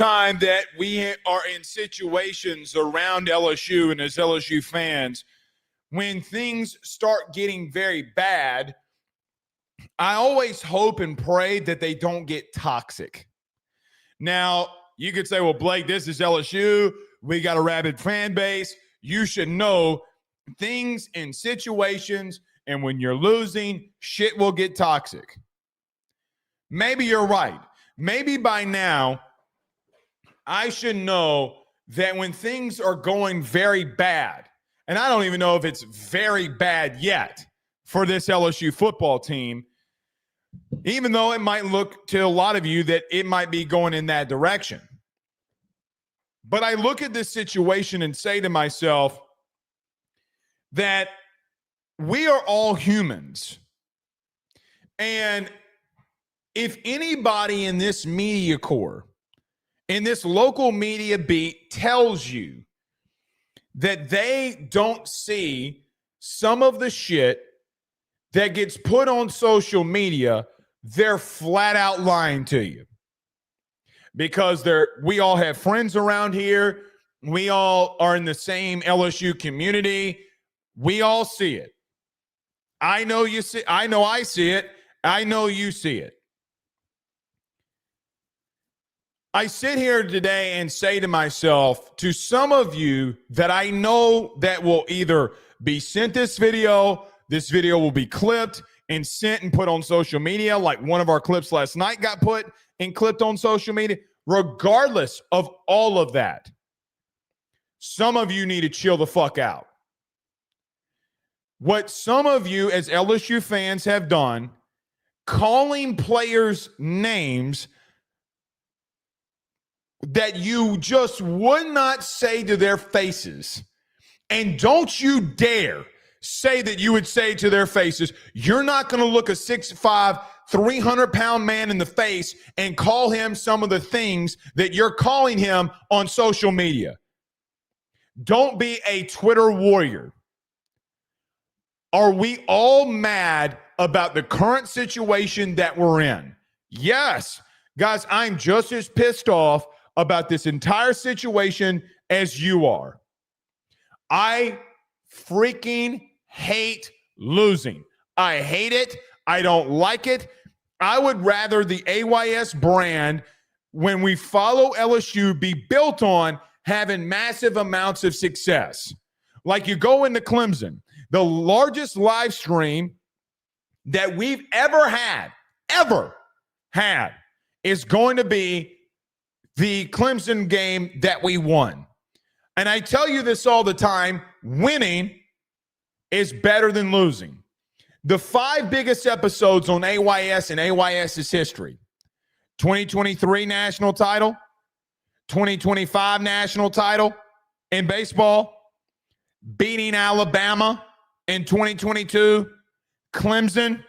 time that we are in situations around LSU and as LSU fans, when things start getting very bad, I always hope and pray that they don't get toxic. Now, you could say, well, Blake, this is LSU. We got a rabid fan base. You should know things in situations, and when you're losing, shit will get toxic. Maybe you're right. Maybe by now, I should know that when things are going very bad, and I don't even know if it's very bad yet for this LSU football team, even though it might look to a lot of you that it might be going in that direction. But I look at this situation and say to myself that we are all humans. And if anybody in this media corps, in this local media beat, tells you that they don't see some of the shit that gets put on social media, they're flat out lying to you. Because we all have friends around here. We all are in the same LSU community. We all see it. I know you see. I know I see it. I know you see it. I sit here today and say to myself, to some of you that I know that will either be sent this video will be clipped and sent and put on social media, like one of our clips last night got put and clipped on social media. Regardless of all of that, some of you need to chill the fuck out. What some of you as LSU fans have done, calling players names that you just would not say to their faces, and don't you dare say that you would say to their faces, you're not going to look a 6'5", 300-pound man in the face and call him some of the things that you're calling him on social media. Don't be a Twitter warrior. Are we all mad about the current situation that we're in? Yes. Guys, I'm just as pissed off about this entire situation as you are. I freaking hate losing. I hate it. I don't like it. I would rather the AYS brand, when we follow LSU, be built on having massive amounts of success. Like you go into Clemson, the largest live stream that we've ever had is going to be the Clemson game that we won. And I tell you this all the time, winning is better than losing. The 5 biggest episodes on AYS and AYS's history: 2023 national title, 2025 national title in baseball, beating Alabama in 2022, Clemson,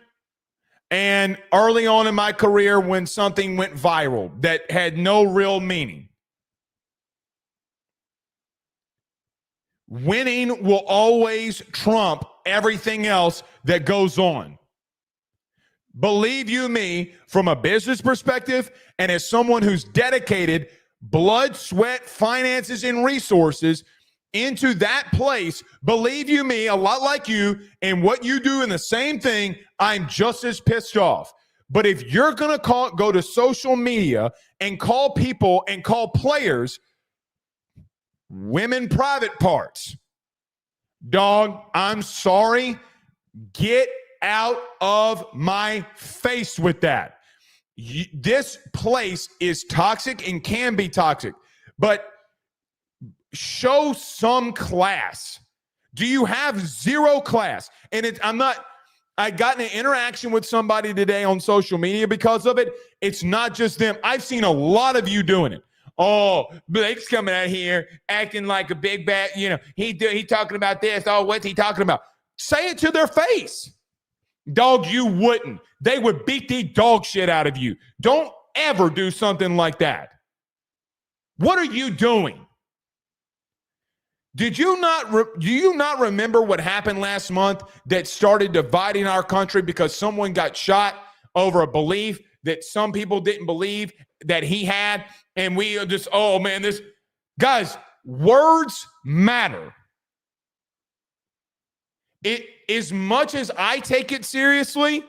and early on in my career when something went viral that had no real meaning. Winning will always trump everything else that goes on. Believe you me, from a business perspective and as someone who's dedicated blood, sweat, finances, and resources into that place, believe you me, a lot like you and what you do in the same thing, I'm just as pissed off. But if you're going to go to social media and call people and call players women private parts, dog, I'm sorry. Get out of my face with that. This place is toxic and can be toxic, but show some class. Do you have zero class? And I got in an interaction with somebody today on social media because of it. It's not just them. I've seen a lot of you doing it. Oh, Blake's coming out here acting like a big bad, he talking about this. Oh, what's he talking about? Say it to their face. Dog, you wouldn't. They would beat the dog shit out of you. Don't ever do something like that. What are you doing? Do you not remember what happened last month that started dividing our country because someone got shot over a belief that some people didn't believe that he had. And we just, oh man, this guys, words matter. It, as much as I take it seriously,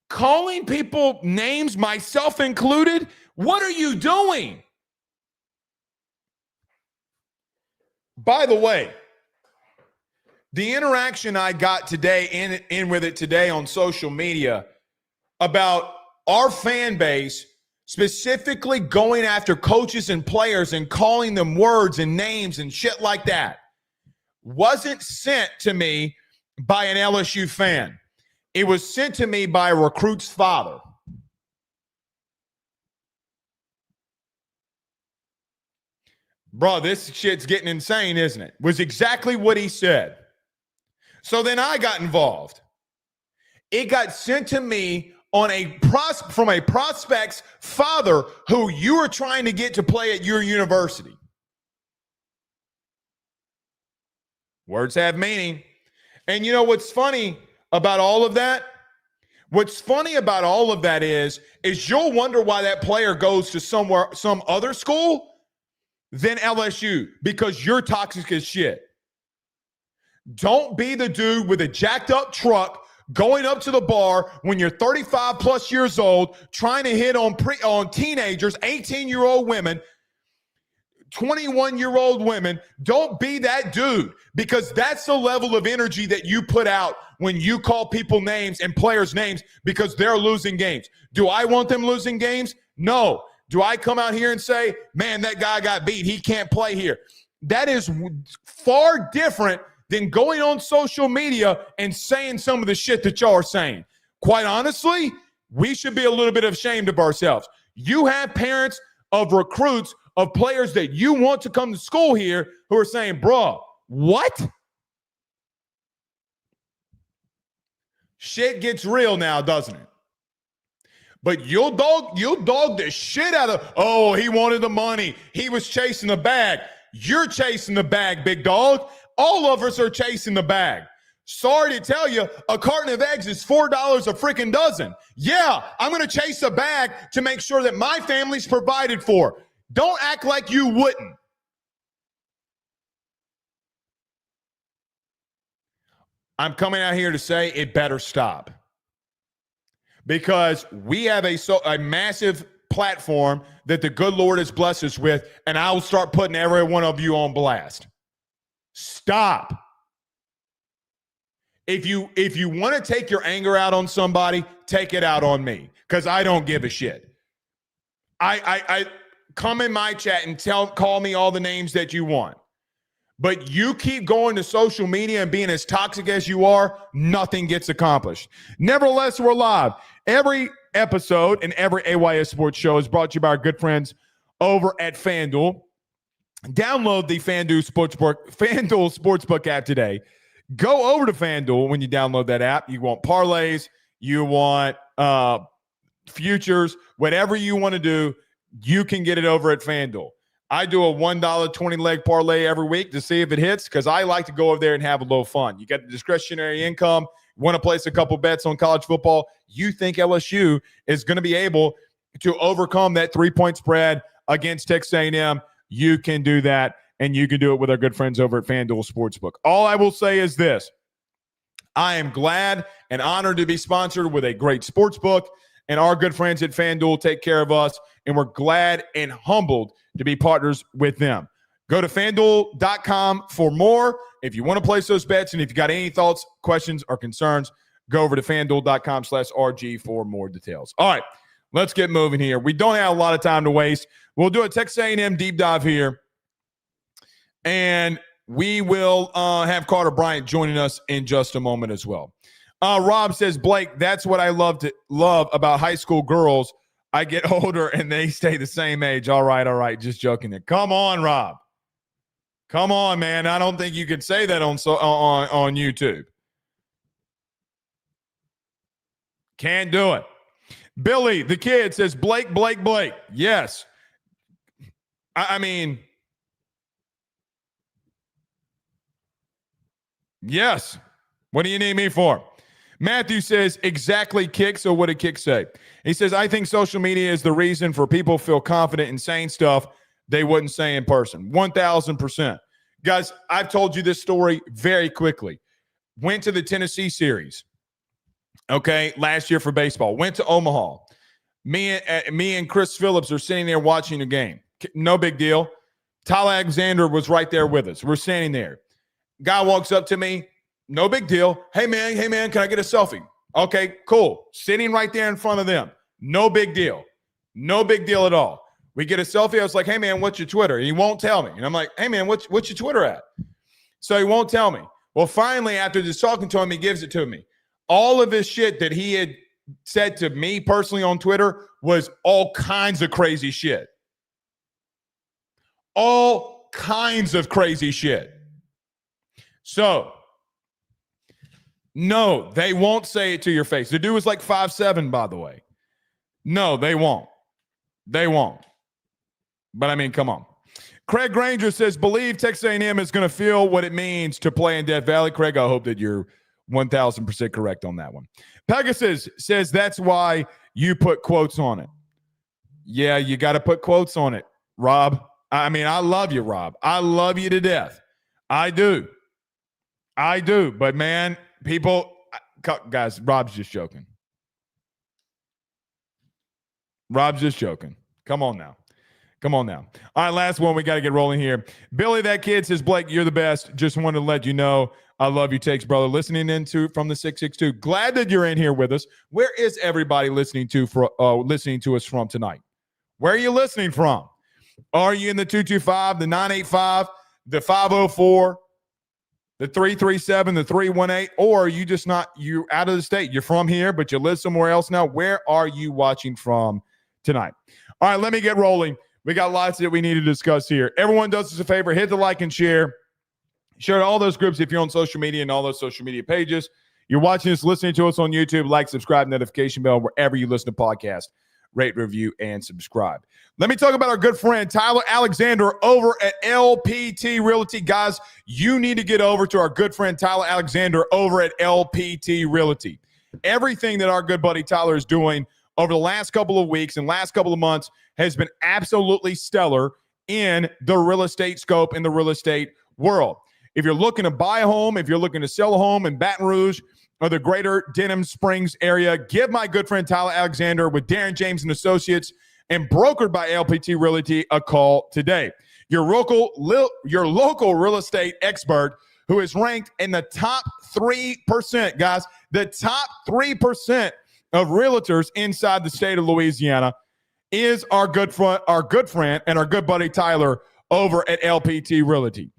calling people names, myself included, what are you doing? By the way, the interaction I got today in with it today on social media about our fan base specifically going after coaches and players and calling them words and names and shit like that wasn't sent to me by an LSU fan. It was sent to me by a recruit's father. Bro, this shit's getting insane, isn't it? Was exactly what he said. So then I got involved. It got sent to me on from a prospect's father who you were trying to get to play at your university. Words have meaning. And you know what's funny about all of that? What's funny about all of that is you'll wonder why that player goes to some other school than LSU, because you're toxic as shit. Don't be the dude with a jacked up truck going up to the bar when you're 35 plus years old, trying to hit on teenagers, 18-year-old women, 21-year-old women. Don't be that dude, because that's the level of energy that you put out when you call people names and players names because they're losing games. Do I want them losing games? No. Do I come out here and say, man, that guy got beat, he can't play here? That is far different than going on social media and saying some of the shit that y'all are saying. Quite honestly, we should be a little bit ashamed of ourselves. You have parents of recruits of players that you want to come to school here who are saying, bro, what? Shit gets real now, doesn't it? But you'll dog the shit out of, oh, he wanted the money. He was chasing the bag. You're chasing the bag, big dog. All of us are chasing the bag. Sorry to tell you, a carton of eggs is $4 a freaking dozen. Yeah, I'm going to chase a bag to make sure that my family's provided for. Don't act like you wouldn't. I'm coming out here to say it better stop. Because we have a massive platform that the good Lord has blessed us with, and I will start putting every one of you on blast. Stop. If you want to take your anger out on somebody, take it out on me, because I don't give a shit. I come in my chat and call me all the names that you want. But you keep going to social media and being as toxic as you are, nothing gets accomplished. Nevertheless, we're live. Every episode and every AYS Sports Show is brought to you by our good friends over at FanDuel. Download the FanDuel Sportsbook app today. Go over to FanDuel when you download that app. You want parlays, you want futures, whatever you want to do, you can get it over at FanDuel. I do a $1 20-leg parlay every week to see if it hits, because I like to go over there and have a little fun. You got the discretionary income, want to place a couple bets on college football. You think LSU is going to be able to overcome that 3-point spread against Texas A&M. You can do that, and you can do it with our good friends over at FanDuel Sportsbook. All I will say is this. I am glad and honored to be sponsored with a great sportsbook, and our good friends at FanDuel take care of us, and we're glad and humbled to be partners with them. Go to FanDuel.com for more. If you want to place those bets, and if you got any thoughts, questions, or concerns, go over to FanDuel.com/RG for more details. All right, let's get moving here. We don't have a lot of time to waste. We'll do a Texas A&M deep dive here, and we will have Carter Bryant joining us in just a moment as well. Rob says, Blake, that's what I love about high school girls. I get older and they stay the same age. All right. Just joking there. Come on, Rob. Come on, man. I don't think you could say that on YouTube. Can't do it. Billy, the kid, says, Blake. Yes. I mean, yes. What do you need me for? Matthew says, exactly, Kick. So what did Kick say? He says, I think social media is the reason for people feel confident in saying stuff they wouldn't say in person. 1,000%. Guys, I've told you this story very quickly. Went to the Tennessee series, okay, last year for baseball. Went to Omaha. Me and Chris Phillips are sitting there watching the game. No big deal. Tyler Alexander was right there with us. We're standing there. Guy walks up to me. No big deal. Hey, man, can I get a selfie? Okay, cool. Sitting right there in front of them. No big deal. No big deal at all. We get a selfie. I was like, hey, man, what's your Twitter? And he won't tell me. And I'm like, hey, man, what's your Twitter at? So he won't tell me. Well, finally, after just talking to him, he gives it to me. All of this shit that he had said to me personally on Twitter was all kinds of crazy shit. All kinds of crazy shit. So, no, they won't say it to your face. The dude was like 5'7", by the way. No, they won't. They won't. But, I mean, come on. Craig Granger says, believe Texas A&M is going to feel what it means to play in Death Valley. Craig, I hope that you're 1,000% correct on that one. Pegasus says that's why you put quotes on it. Yeah, you got to put quotes on it, Rob. I mean, I love you, Rob. I love you to death. I do. But, man, people, guys, Rob's just joking. Rob's just joking. Come on now. All right, last one. We got to get rolling here. Billy, that kid, says, Blake, you're the best. Just wanted to let you know I love you, Takes, brother. Listening in from the 662. Glad that you're in here with us. Where is everybody listening to us from tonight? Where are you listening from? Are you in the 225, the 985, the 504, the 337, the 318, or are you just not, you out of the state? You're from here, but you live somewhere else now. Where are you watching from tonight? All right, let me get rolling. We got lots that we need to discuss here. Everyone does us a favor. Hit the like and share. Share to all those groups if you're on social media and all those social media pages. You're watching us, listening to us on YouTube. Like, subscribe, notification bell, wherever you listen to podcasts. Rate, review, and subscribe. Let me talk about our good friend Tyler Alexander over at LPT Realty. Guys, you need to get over to our good friend Tyler Alexander over at LPT Realty. Everything that our good buddy Tyler is doing over the last couple of weeks and last couple of months has been absolutely stellar in the real estate scope, in the real estate world. If you're looking to buy a home, if you're looking to sell a home in Baton Rouge or the greater Denham Springs area, give my good friend Tyler Alexander with Darren James and Associates and brokered by LPT Realty a call today. Your local real estate expert who is ranked in the top 3%, guys, the top 3% of realtors inside the state of Louisiana is our good friend and our good buddy Tyler over at LPT Realty.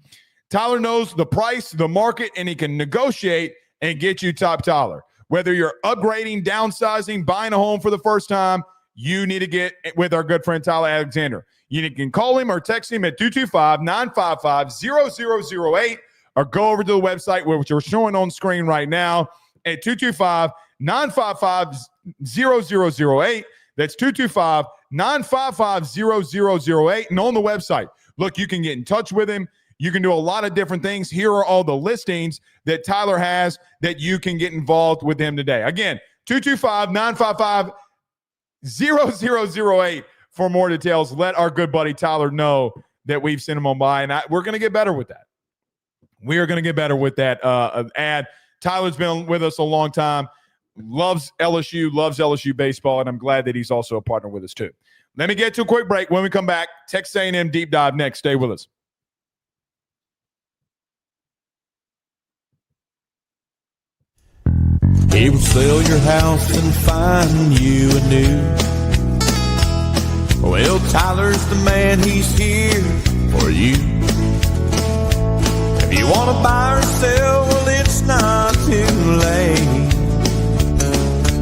Tyler knows the price, the market, and he can negotiate and get you top dollar. Whether you're upgrading, downsizing, buying a home for the first time, you need to get with our good friend Tyler Alexander. You can call him or text him at 225-955-0008 or go over to the website, which we're showing on screen right now, at 225-955-0008. That's 225-955-0008. And on the website, look, you can get in touch with him. You can do a lot of different things. Here are all the listings that Tyler has that you can get involved with him today. Again, 225-955-0008 for more details. Let our good buddy Tyler know that we've sent him on by, and we're going to get better with that. We are going to get better with that ad. Tyler's been with us a long time, loves LSU baseball, and I'm glad that he's also a partner with us too. Let me get to a quick break. When we come back, Texas A&M Deep Dive next. Stay with us. He will sell your house and find you a new. Well, Tyler's the man, he's here for you. If you want to buy or sell, well, it's not too late.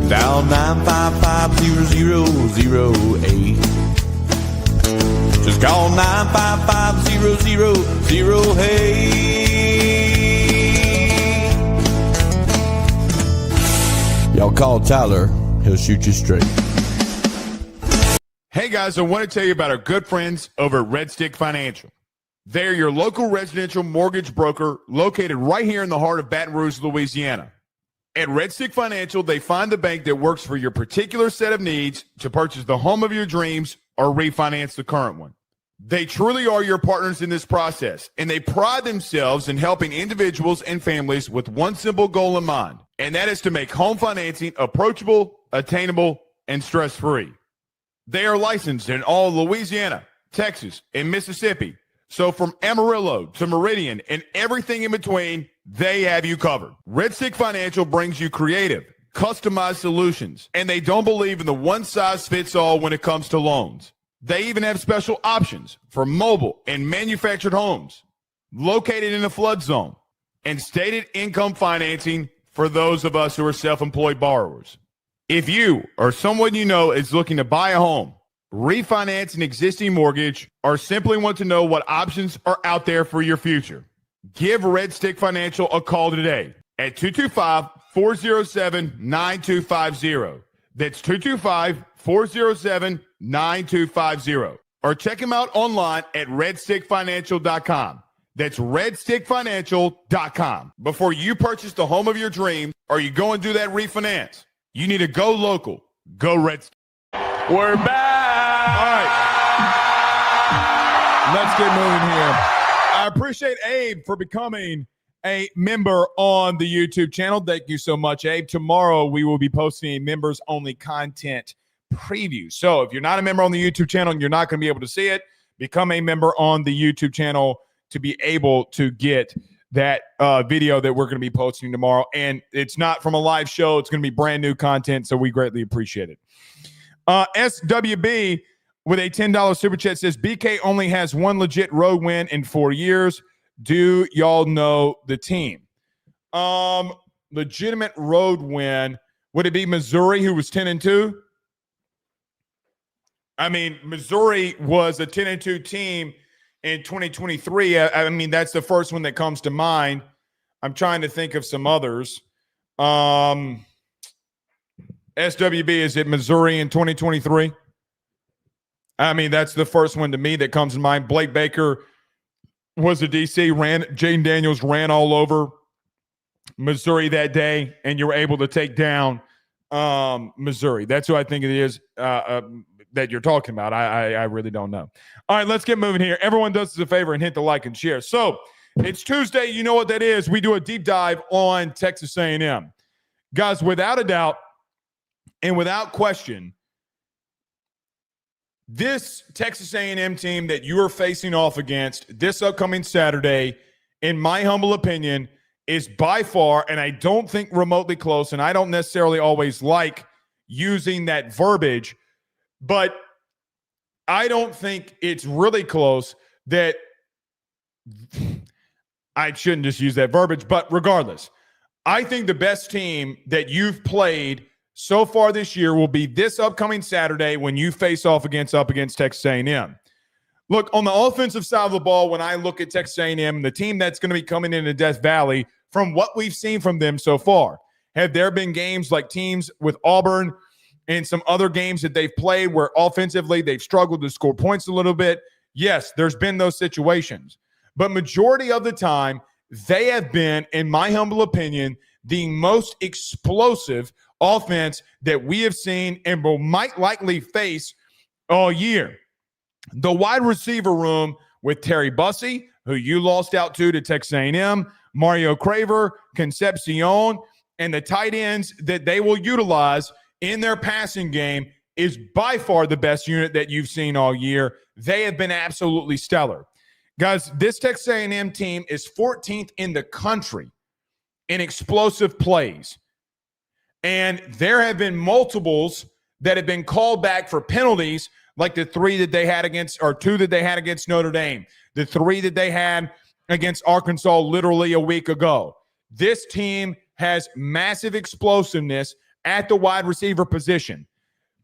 Dial 955-0008. Just call 955-0008. Y'all call Tyler, he'll shoot you straight. Hey guys, I want to tell you about our good friends over at Red Stick Financial. They're your local residential mortgage broker located right here in the heart of Baton Rouge, Louisiana. At Red Stick Financial, they find the bank that works for your particular set of needs to purchase the home of your dreams or refinance the current one. They truly are your partners in this process, and they pride themselves in helping individuals and families with one simple goal in mind, and that is to make home financing approachable, attainable, and stress-free. They are licensed in all Louisiana, Texas, and Mississippi. So from Amarillo to Meridian and everything in between, they have you covered. Red Stick Financial brings you creative, customized solutions, and they don't believe in the one-size-fits-all when it comes to loans. They even have special options for mobile and manufactured homes located in a flood zone and stated income financing for those of us who are self-employed borrowers. If you or someone you know is looking to buy a home, refinance an existing mortgage, or simply want to know what options are out there for your future, give Red Stick Financial a call today at 225-407-9250. That's 225-407-9250. Or check them out online at redstickfinancial.com. That's redstickfinancial.com. Before you purchase the home of your dreams or you go and do that refinance, you need to go local. Go Red Stick. We're back. All right. Let's get moving here. I appreciate Abe for becoming a member on the YouTube channel. Thank you so much, Abe. Tomorrow we will be posting a members-only content preview. So if you're not a member on the YouTube channel and you're not going to be able to see it, become a member on the YouTube channel to be able to get that video that we're going to be posting tomorrow. And it's not from a live show. It's going to be brand new content, so we greatly appreciate it. SWB with a $10 super chat says, BK only has one legit road win in 4 years. Do y'all know the team? Legitimate road win. Would it be Missouri, who was 10-2? I mean, Missouri was a 10-2 team in 2023. I mean, that's the first one that comes to mind. I'm trying to think of some others. SWB, is it Missouri in 2023? I mean, that's the first one to me that comes to mind. Blake Baker was a DC, Jaden Daniels ran all over Missouri that day, and you were able to take down Missouri. That's who I think it is that you're talking about. I really don't know. All right, let's get moving here. Everyone does us a favor and hit the like and share. So it's Tuesday. You know what that is. We do a deep dive on Texas A&M. Guys, without a doubt and without question, this Texas A&M team that you are facing off against this upcoming Saturday, in my humble opinion, is by far, and I don't think remotely close, and I don't necessarily always like using that verbiage, but I don't think it's really close that I shouldn't just use that verbiage, but regardless, I think the best team that you've played so far this year will be this upcoming Saturday when you face off against Texas A&M. Look, on the offensive side of the ball, when I look at Texas A&M, the team that's going to be coming into Death Valley, from what we've seen from them so far, have there been games like teams with Auburn and some other games that they've played where offensively they've struggled to score points a little bit? Yes, there's been those situations. But majority of the time, they have been, in my humble opinion, the most explosive offense that we have seen and might likely face all year. The wide receiver room with Terry Bussey, who you lost out to Texas A&M, Mario Craver, Concepcion, and the tight ends that they will utilize in their passing game is by far the best unit that you've seen all year. They have been absolutely stellar. Guys, this Texas A&M team is 14th in the country in explosive plays. And there have been multiples that have been called back for penalties, like the 3 that they had against, or 2 that they had against Notre Dame, the 3 that they had against Arkansas literally a week ago. This team has massive explosiveness at the wide receiver position.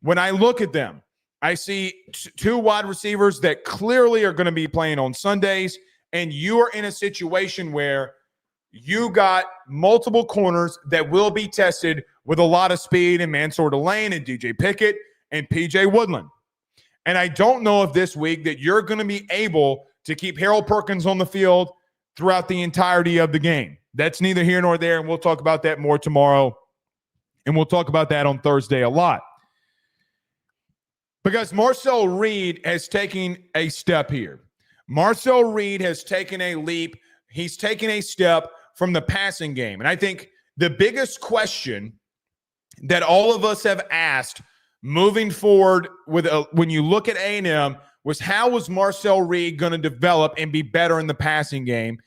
When I look at them, I see 2 wide receivers that clearly are going to be playing on Sundays, and you are in a situation where you got multiple corners that will be tested with a lot of speed, and Mansour Delane and DJ Pickett and PJ Woodland. And I don't know if this week that you're going to be able to keep Harold Perkins on the field, throughout the entirety of the game. That's neither here nor there, and we'll talk about that more tomorrow, and we'll talk about that on Thursday a lot. Because Marcel Reed has taken a step here. Marcel Reed has taken a leap. He's taken a step from the passing game. And I think the biggest question that all of us have asked moving forward when you look at A&M was, how was Marcel Reed going to develop and be better in the passing game?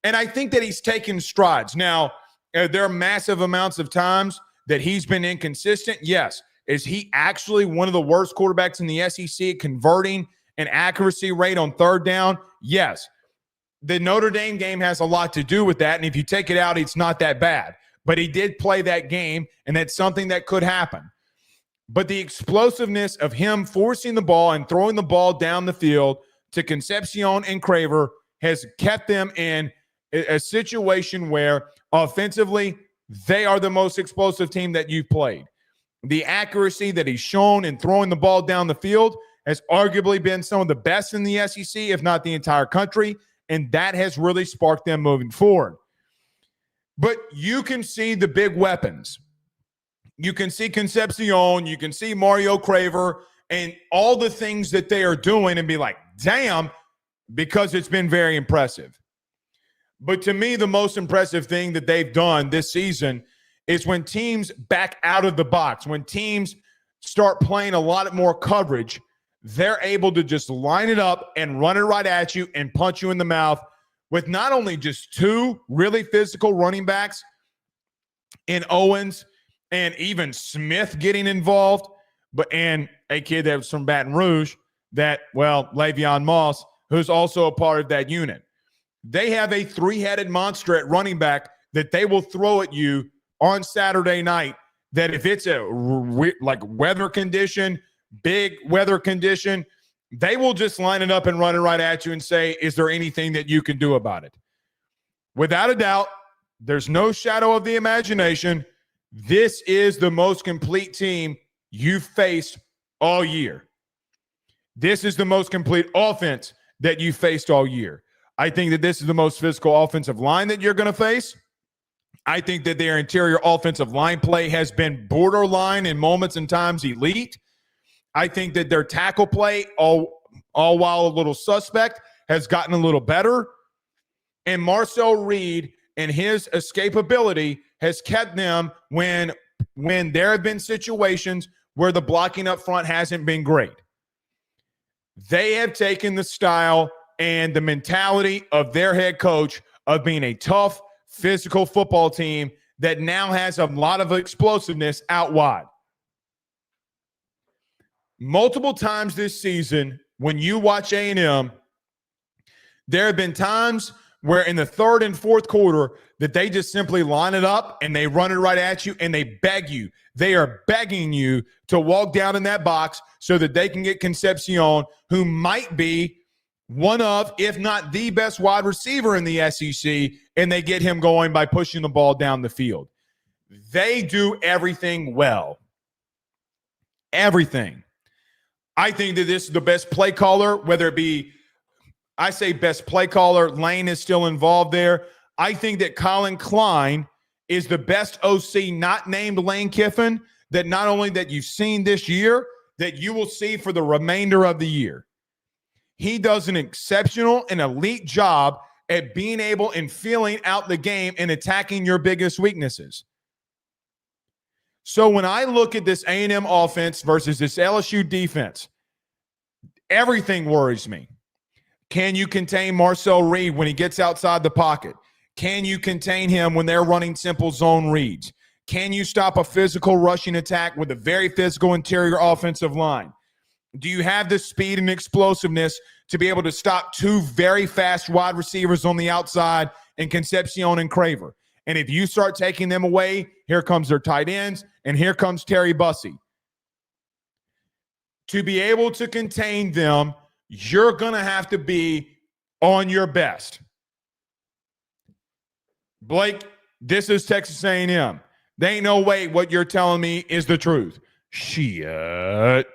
And I think that he's taken strides. Now, there are massive amounts of times that he's been inconsistent. Yes. Is he actually one of the worst quarterbacks in the SEC at converting an accuracy rate on third down? Yes. The Notre Dame game has a lot to do with that, and if you take it out, it's not that bad. But he did play that game, and that's something that could happen. But the explosiveness of him forcing the ball and throwing the ball down the field to Concepcion and Craver has kept them in a situation where offensively they are the most explosive team that you've played. The accuracy that he's shown in throwing the ball down the field has arguably been some of the best in the SEC, if not the entire country, and that has really sparked them moving forward. But you can see the big weapons. You can see Concepcion, you can see Mario Craver, and all the things that they are doing and be like, damn, because it's been very impressive. But to me, the most impressive thing that they've done this season is when teams back out of the box, when teams start playing a lot more coverage, they're able to just line it up and run it right at you and punch you in the mouth with not only just two really physical running backs in Owens and even Smith getting involved, and a kid that was from Baton Rouge Le'Veon Moss, who's also a part of that unit. They have a three-headed monster at running back that they will throw at you on Saturday night, that if it's a weather condition, big weather condition, they will just line it up and run it right at you and say, is there anything that you can do about it? Without a doubt, there's no shadow of the imagination. This is the most complete team you've faced all year. This is the most complete offense that you faced all year. I think that this is the most physical offensive line that you're going to face. I think that their interior offensive line play has been borderline in moments and times elite. I think that their tackle play, all while a little suspect, has gotten a little better. And Marcel Reed and his escapability has kept them when there have been situations where the blocking up front hasn't been great. They have taken the style and the mentality of their head coach of being a tough, physical football team that now has a lot of explosiveness out wide. Multiple times this season, when you watch A&M, there have been times where in the third and fourth quarter that they just simply line it up and they run it right at you and they beg you. They are begging you to walk down in that box so that they can get Concepcion, who might be one of, if not the best wide receiver in the SEC, and they get him going by pushing the ball down the field. They do everything well. Everything. I think that this is the best play caller, whether it be, I say best play caller, Lane is still involved there. I think that Colin Klein is the best OC not named Lane Kiffin that not only that you've seen this year, that you will see for the remainder of the year. He does an exceptional and elite job at being able and feeling out the game and attacking your biggest weaknesses. So when I look at this A&M offense versus this LSU defense, everything worries me. Can you contain Marcel Reed when he gets outside the pocket? Can you contain him when they're running simple zone reads? Can you stop a physical rushing attack with a very physical interior offensive line? Do you have the speed and explosiveness to be able to stop two very fast wide receivers on the outside in Concepcion and Craver? And if you start taking them away, here comes their tight ends, and here comes Terry Bussey. To be able to contain them, you're going to have to be on your best. Blake, this is Texas A&M. There ain't no way what you're telling me is the truth. Shit.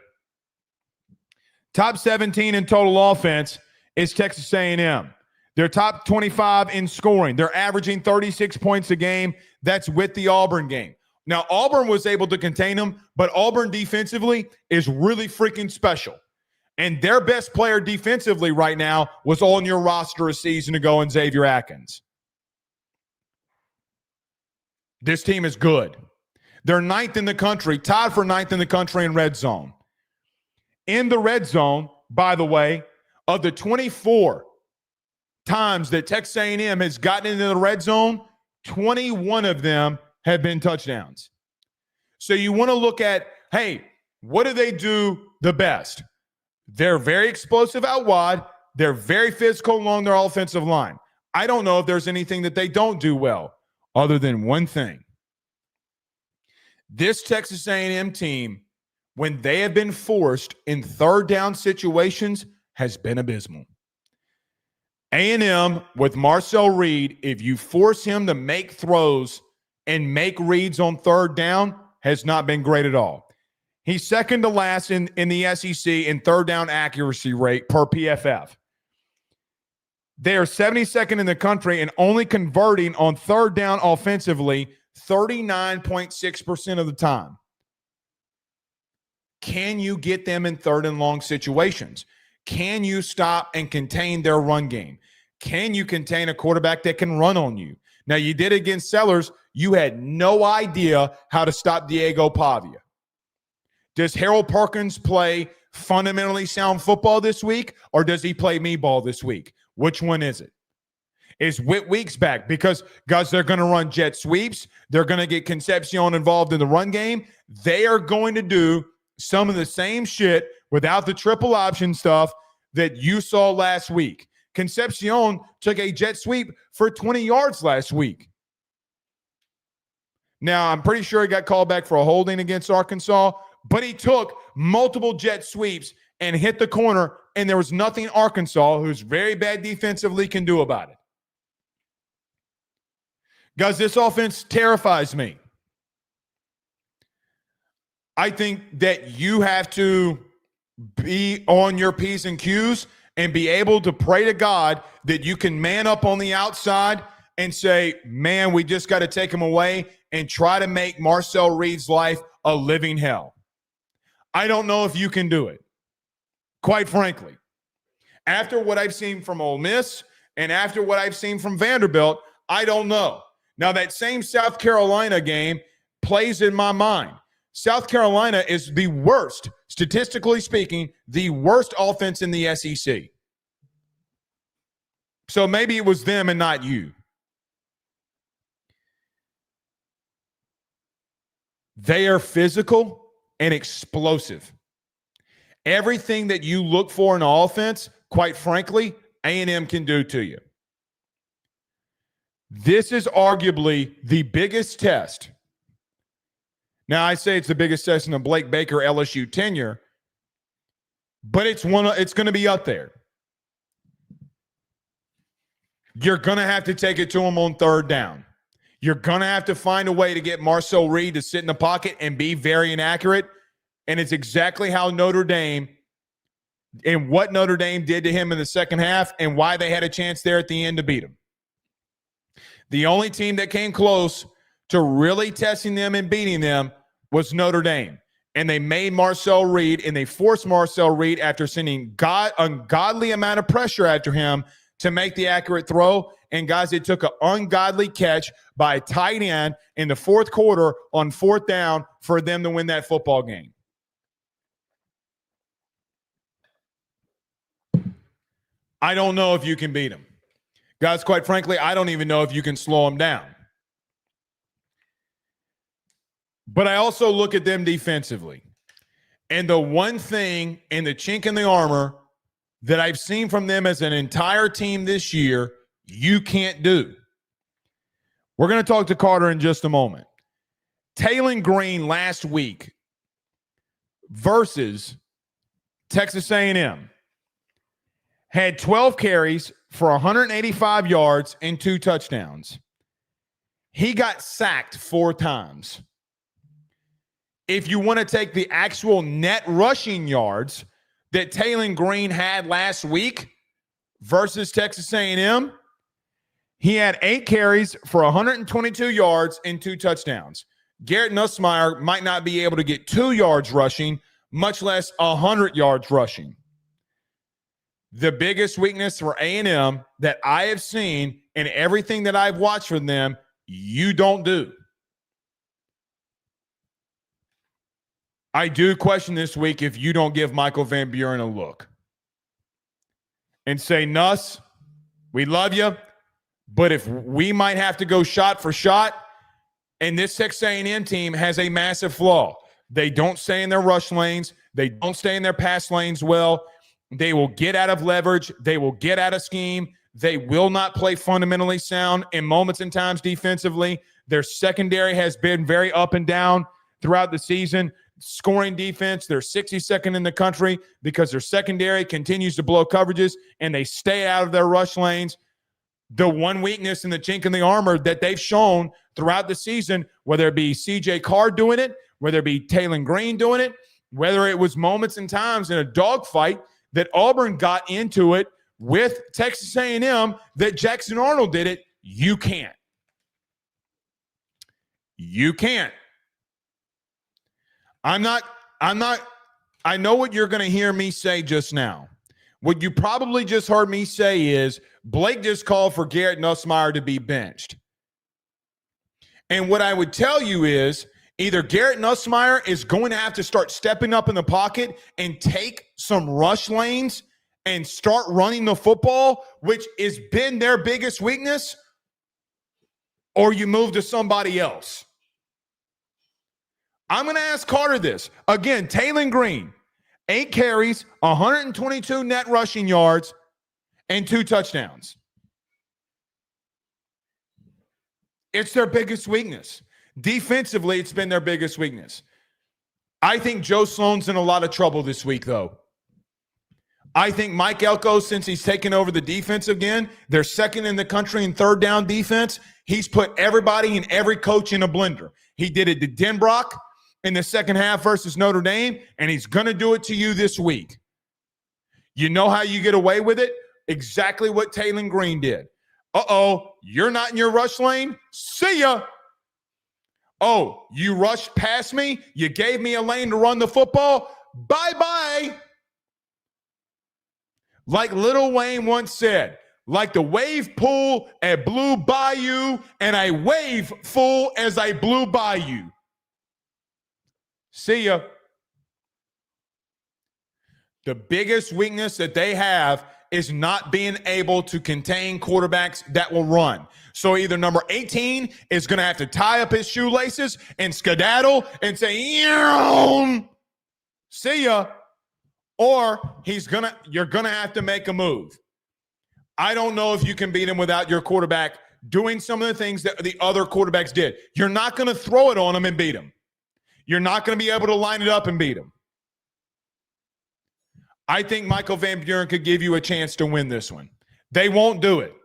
Top 17 in total offense is Texas A&M. They're top 25 in scoring. They're averaging 36 points a game. That's with the Auburn game. Now, Auburn was able to contain them, but Auburn defensively is really freaking special. And their best player defensively right now was on your roster a season ago in Xavier Atkins. This team is good. They're ninth in the country, tied for ninth in the country in red zone. In the red zone, by the way, of the 24 times that Texas A&M has gotten into the red zone, 21 of them have been touchdowns. So you want to look at, hey, what do they do the best? They're very explosive out wide. They're very physical along their offensive line. I don't know if there's anything that they don't do well other than one thing. This Texas A&M team, when they have been forced in third down situations, has been abysmal. A&M with Marcel Reed, if you force him to make throws and make reads on third down, has not been great at all. He's second to last in the SEC in third down accuracy rate per PFF. They are 72nd in the country and only converting on third down offensively 39.6% of the time. Can you get them in third and long situations? Can you stop and contain their run game? Can you contain a quarterback that can run on you? Now, you did against Sellers. You had no idea how to stop Diego Pavia. Does Harold Perkins play fundamentally sound football this week, or does he play me ball this week? Which one is it? Is Whit Weeks back? Because, guys, they're going to run jet sweeps. They're going to get Concepcion involved in the run game. They are going to do some of the same shit without the triple option stuff that you saw last week. Concepcion took a jet sweep for 20 yards last week. Now, I'm pretty sure he got called back for a holding against Arkansas, but he took multiple jet sweeps and hit the corner, and there was nothing Arkansas, who's very bad defensively, can do about it. Guys, this offense terrifies me. I think that you have to be on your P's and Q's and be able to pray to God that you can man up on the outside and say, man, we just got to take him away and try to make Marcel Reed's life a living hell. I don't know if you can do it, quite frankly. After what I've seen from Ole Miss and after what I've seen from Vanderbilt, I don't know. Now, that same South Carolina game plays in my mind. South Carolina is the worst, statistically speaking, the worst offense in the SEC. So maybe it was them and not you. They are physical and explosive. Everything that you look for in offense, quite frankly, A&M can do to you. This is arguably the biggest test. Now, I say it's the biggest test in the Blake Baker LSU tenure, but it's going to be up there. You're going to have to take it to him on third down. You're going to have to find a way to get Marcel Reed to sit in the pocket and be very inaccurate. And it's exactly how Notre Dame and what Notre Dame did to him in the second half and why they had a chance there at the end to beat him. The only team that came close to really testing them and beating them was Notre Dame. And they made Marcel Reed, and they forced Marcel Reed after sending ungodly amount of pressure after him to make the accurate throw. And, guys, it took an ungodly catch by a tight end in the fourth quarter on fourth down for them to win that football game. I don't know if you can beat them. Guys, quite frankly, I don't even know if you can slow them down. But I also look at them defensively. And the one thing in the chink in the armor that I've seen from them as an entire team this year, you can't do. We're going to talk to Carter in just a moment. Taylen Green last week versus Texas A&M had 12 carries for 185 yards and 2 touchdowns. He got sacked 4 times. If you want to take the actual net rushing yards that Taylen Green had last week versus Texas A&M, he had 8 carries for 122 yards and 2 touchdowns. Garrett Nussmeier might not be able to get 2 yards rushing, much less 100 yards rushing. The biggest weakness for A&M that I have seen in everything that I've watched from them, you don't do. I do question this week if you don't give Michael Van Buren a look and say, Nuss, we love you, but if we might have to go shot for shot, and this Texas A&M team has a massive flaw. They don't stay in their rush lanes. They don't stay in their pass lanes well. They will get out of leverage. They will get out of scheme. They will not play fundamentally sound in moments and times defensively. Their secondary has been very up and down throughout the season. Scoring defense, they're 62nd in the country because their secondary continues to blow coverages and they stay out of their rush lanes. The one weakness in the chink in the armor that they've shown throughout the season, whether it be C.J. Carr doing it, whether it be Taylon Green doing it, whether it was moments and times in a dogfight that Auburn got into it with Texas A&M, that Jackson Arnold did it, you can't. You can't. I know what you're going to hear me say just now. What you probably just heard me say is Blake just called for Garrett Nussmeier to be benched. And what I would tell you is either Garrett Nussmeier is going to have to start stepping up in the pocket and take some rush lanes and start running the football, which has been their biggest weakness, or you move to somebody else. I'm going to ask Carter this. Again, Taylon Green, 8 carries, 122 net rushing yards, and 2 touchdowns. It's their biggest weakness. Defensively, it's been their biggest weakness. I think Joe Sloan's in a lot of trouble this week, though. I think Mike Elko, since he's taken over the defense again, they're second in the country in third down defense. He's put everybody and every coach in a blender. He did it to Denbrock in the second half versus Notre Dame, and he's going to do it to you this week. You know how you get away with it? Exactly what Taylon Green did. Uh-oh, you're not in your rush lane? See ya. Oh, you rushed past me? You gave me a lane to run the football? Bye-bye. Like Lil Wayne once said, like the wave pool at Blue Bayou, and I wave full as I blew by you. See ya. The biggest weakness that they have is not being able to contain quarterbacks that will run. So either number 18 is going to have to tie up his shoelaces and skedaddle and say, see ya, or you're going to have to make a move. I don't know if you can beat him without your quarterback doing some of the things that the other quarterbacks did. You're not going to throw it on him and beat him. You're not going to be able to line it up and beat him. I think Michael Van Buren could give you a chance to win this one. They won't do it.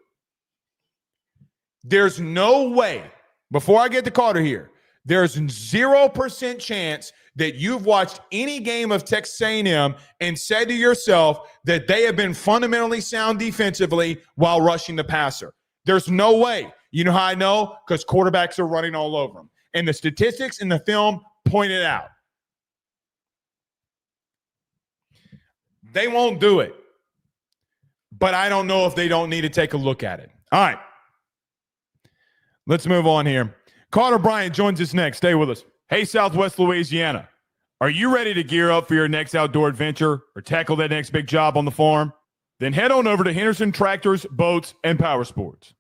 There's no way, before I get to Carter here, there's 0% chance that you've watched any game of Texas A&M and said to yourself that they have been fundamentally sound defensively while rushing the passer. There's no way. You know how I know? Because quarterbacks are running all over them. And the statistics in the film point it out. They won't do it. But I don't know if they don't need to take a look at it. All right. Let's move on here. Carter Bryant joins us next. Stay with us. Hey, Southwest Louisiana. Are you ready to gear up for your next outdoor adventure or tackle that next big job on the farm? Then head on over to Henderson Tractors, Boats, and Power Sports.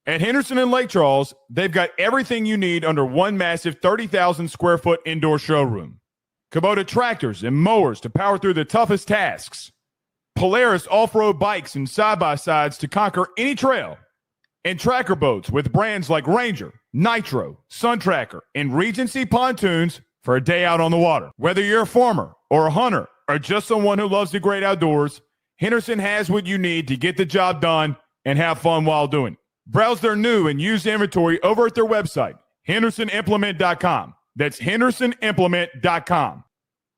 At Henderson and Lake Charles, they've got everything you need under one massive 30,000 square foot indoor showroom. Kubota tractors and mowers to power through the toughest tasks. Polaris off-road bikes and side-by-sides to conquer any trail. And tracker boats with brands like Ranger, Nitro, Sun Tracker, and Regency pontoons for a day out on the water. Whether you're a farmer or a hunter or just someone who loves the great outdoors, Henderson has what you need to get the job done and have fun while doing it. Browse their new and used inventory over at their website, hendersonimplement.com. That's hendersonimplement.com.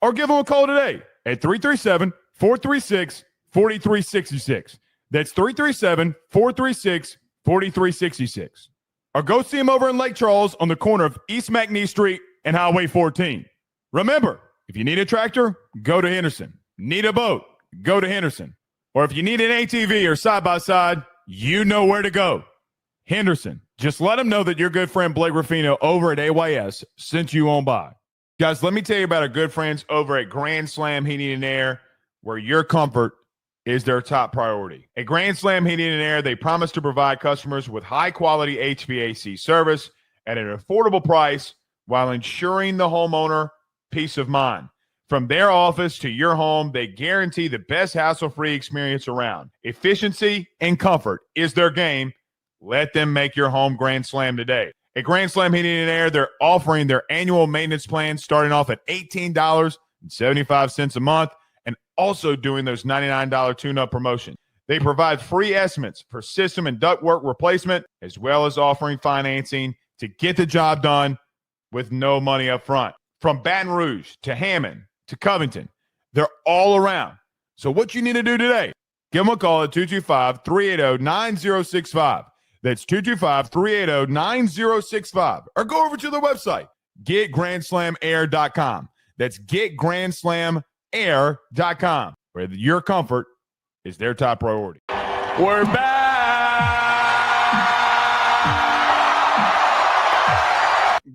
Or give them a call today at 337-436-4366. That's 337-436-4366. Or go see them over in Lake Charles on the corner of East McNee Street and Highway 14. Remember, if you need a tractor, go to Henderson. Need a boat, go to Henderson. Or if you need an ATV or side-by-side, you know where to go. Henderson. Just let them know that your good friend Blake Ruffino over at AYS sent you on by. Guys, let me tell you about our good friends over at Grand Slam Heating and Air, where your comfort is their top priority. At Grand Slam Heating and Air, they promise to provide customers with high-quality HVAC service at an affordable price while ensuring the homeowner peace of mind. From their office to your home, they guarantee the best hassle-free experience around. Efficiency and comfort is their game. Let them make your home Grand Slam today. At Grand Slam Heating and Air, they're offering their annual maintenance plan starting off at $18.75 a month and also doing those $99 tune-up promotions. They provide free estimates for system and ductwork replacement, as well as offering financing to get the job done with no money up front. From Baton Rouge to Hammond to Covington, they're all around. So what you need to do today, give them a call at 225-380-9065. That's 225-380-9065. Or go over to their website, getgrandslamair.com. That's getgrandslamair.com, where your comfort is their top priority. We're back.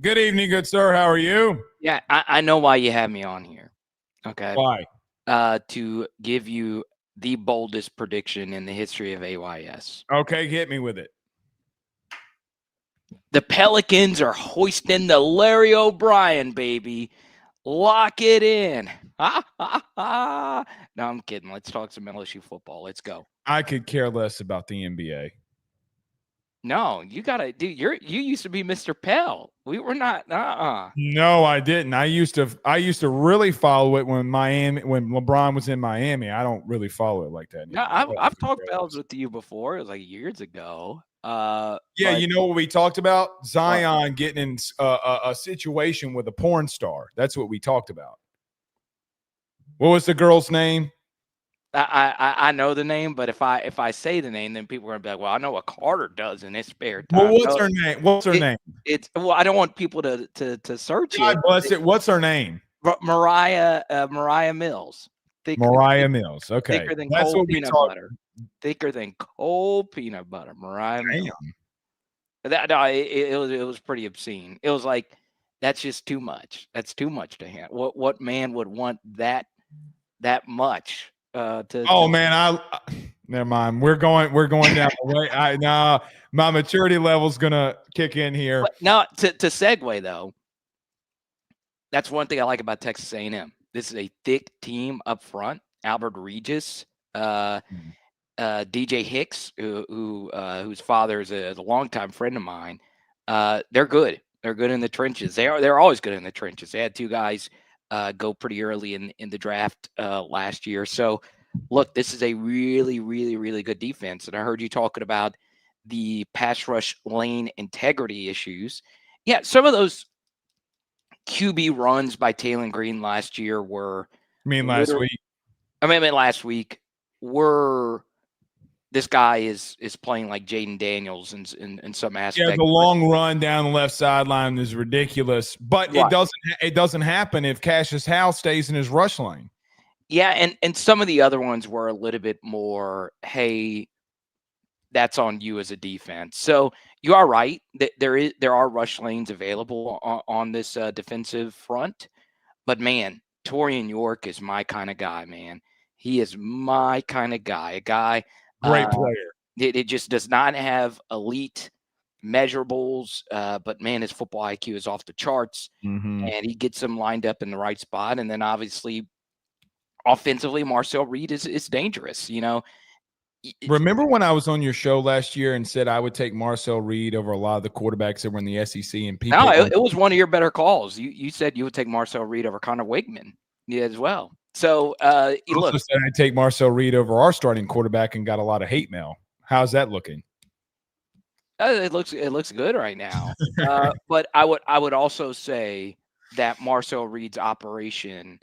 Good evening, good sir. How are you? Yeah, I know why you had me on here. Okay. Why? To give you the boldest prediction in the history of AYS. Okay, hit me with it. The Pelicans are hoisting the Larry O'Brien, baby. Lock it in. Ha, ha, ha. No, I'm kidding. Let's talk some LSU football. Let's go. I could care less about the NBA. No, you gotta, dude. You used to be Mr. Pell. We were not. No, I didn't. I used to really follow it when LeBron was in Miami. I don't really follow it like that No, anymore. I've talked Pells with you before. It was like years ago. Yeah, but- you know what we talked about? Zion getting in a situation with a porn star. That's what we talked about. What was the girl's name? I know the name, but if I say the name, then people are gonna be like, "Well, I know what Carter does in his spare time." Well, what's her name? What's her name? It's I don't want people to search God it. bless it. What's her name? Mariah Mills. Mariah Mills. Okay, thicker than that's cold what we peanut talked. butter. Thicker than cold peanut butter. Mariah Mills. It was pretty obscene. It was like, that's just too much. That's too much to handle. What man would want that much? Man, never mind. We're going down the way. My maturity level's gonna kick in here. But now to segue though, that's one thing I like about Texas A&M. This is a thick team up front. Albert Regis, DJ Hicks, whose father is a longtime friend of mine. They're good. They're good in the trenches. They're always good in the trenches. They had two guys go pretty early in the draft last year. So, look, this is a really, really, really good defense. And I heard you talking about the pass rush lane integrity issues. Yeah, some of those QB runs by Taylor Green last year were. Last week? I mean, last week were. This guy is playing like Jaden Daniels in some aspect. Yeah, the long run down the left sideline is ridiculous, but right. It doesn't happen if Cassius Howe stays in his rush lane. Yeah, and some of the other ones were a little bit more, hey, that's on you as a defense. So you are right that there are rush lanes available on this defensive front, but man, Torian York is my kind of guy, man. He is my kind of guy, a guy. Great player. It just does not have elite measurables, but man, his football IQ is off the charts, and he gets them lined up in the right spot. And then obviously, offensively, Marcel Reed is dangerous. You know. Remember when I was on your show last year and said I would take Marcel Reed over a lot of the quarterbacks that were in the SEC and people? No, it was one of your better calls. You said you would take Marcel Reed over Connor Wigman, as well. So, look, said I'd take Marcel Reed over our starting quarterback and got a lot of hate mail. How's that looking? It looks good right now. But I would also say that Marcel Reed's operation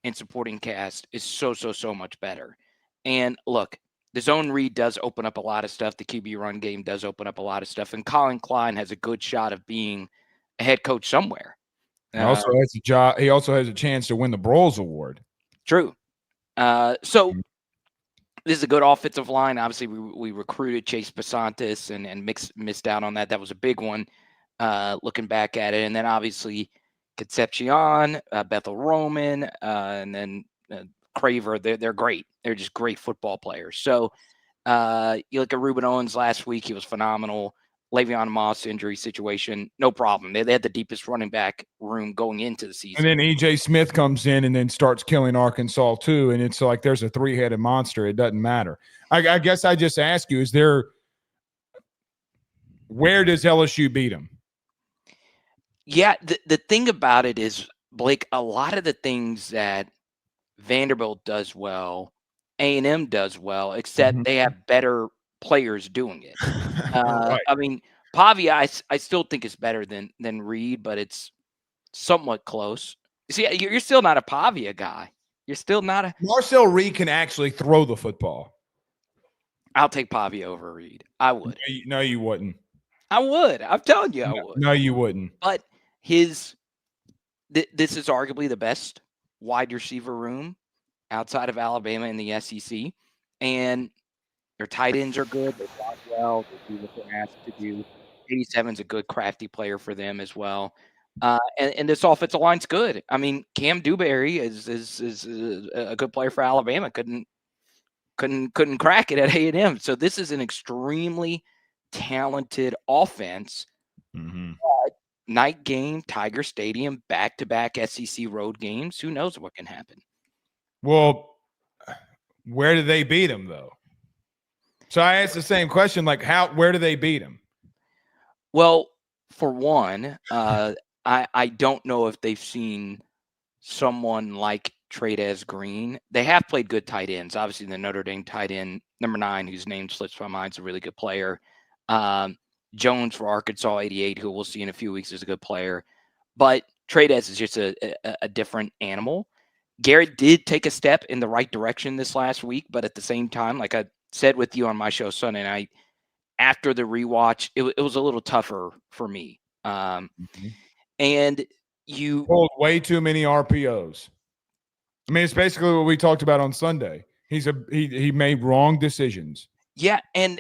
and supporting cast is so much better. And look, the zone read does open up a lot of stuff. The QB run game does open up a lot of stuff. And Colin Klein has a good shot of being a head coach somewhere. He also has a job. He also has a chance to win the Broyles Award. True. So this is a good offensive line. Obviously, we recruited Chase Pasantis and missed out on that. That was a big one, looking back at it. And then obviously Concepcion, Bethel Roman, and then Craver. They're great. They're just great football players. So you look at Ruben Owens last week. He was phenomenal. Le'Veon Moss injury situation, no problem. They had the deepest running back room going into the season. And then E.J. Smith comes in and then starts killing Arkansas too. And it's like there's a three-headed monster. It doesn't matter. I guess I just ask you, where does LSU beat them? Yeah, the thing about it is, Blake, a lot of the things that Vanderbilt does well, A&M does well, except they have better players doing it. Right. I mean, Pavia, I still think is better than Reed, but it's somewhat close. See, you're still not a Pavia guy. You're still not a Marcel Reed can actually throw the football. I'll take Pavia over Reed. I would. No, you wouldn't. I would. I'm telling you, I would. No, you wouldn't. But this is arguably the best wide receiver room outside of Alabama in the SEC, and their tight ends are good. They block well. They do what they're asked to do. 87's a good, crafty player for them as well. And this offensive line's good. I mean, Cam Dewberry is a good player for Alabama. Couldn't crack it at A&M. So this is an extremely talented offense. Night game, Tiger Stadium, back-to-back SEC road games. Who knows what can happen? Well, where do they beat them though? So I asked the same question, like where do they beat them? Well, for one, I don't know if they've seen someone like Trades Green. They have played good tight ends. Obviously, the Notre Dame tight end, number 9, whose name slips my mind, is a really good player. Jones for Arkansas, 88, who we'll see in a few weeks, is a good player. But Trades is just a different animal. Garrett did take a step in the right direction this last week, but at the same time, like I said with you on my show Sunday night, after the rewatch, it was a little tougher for me. And you pulled way too many RPOs. I mean, it's basically what we talked about on Sunday. He made wrong decisions. Yeah, and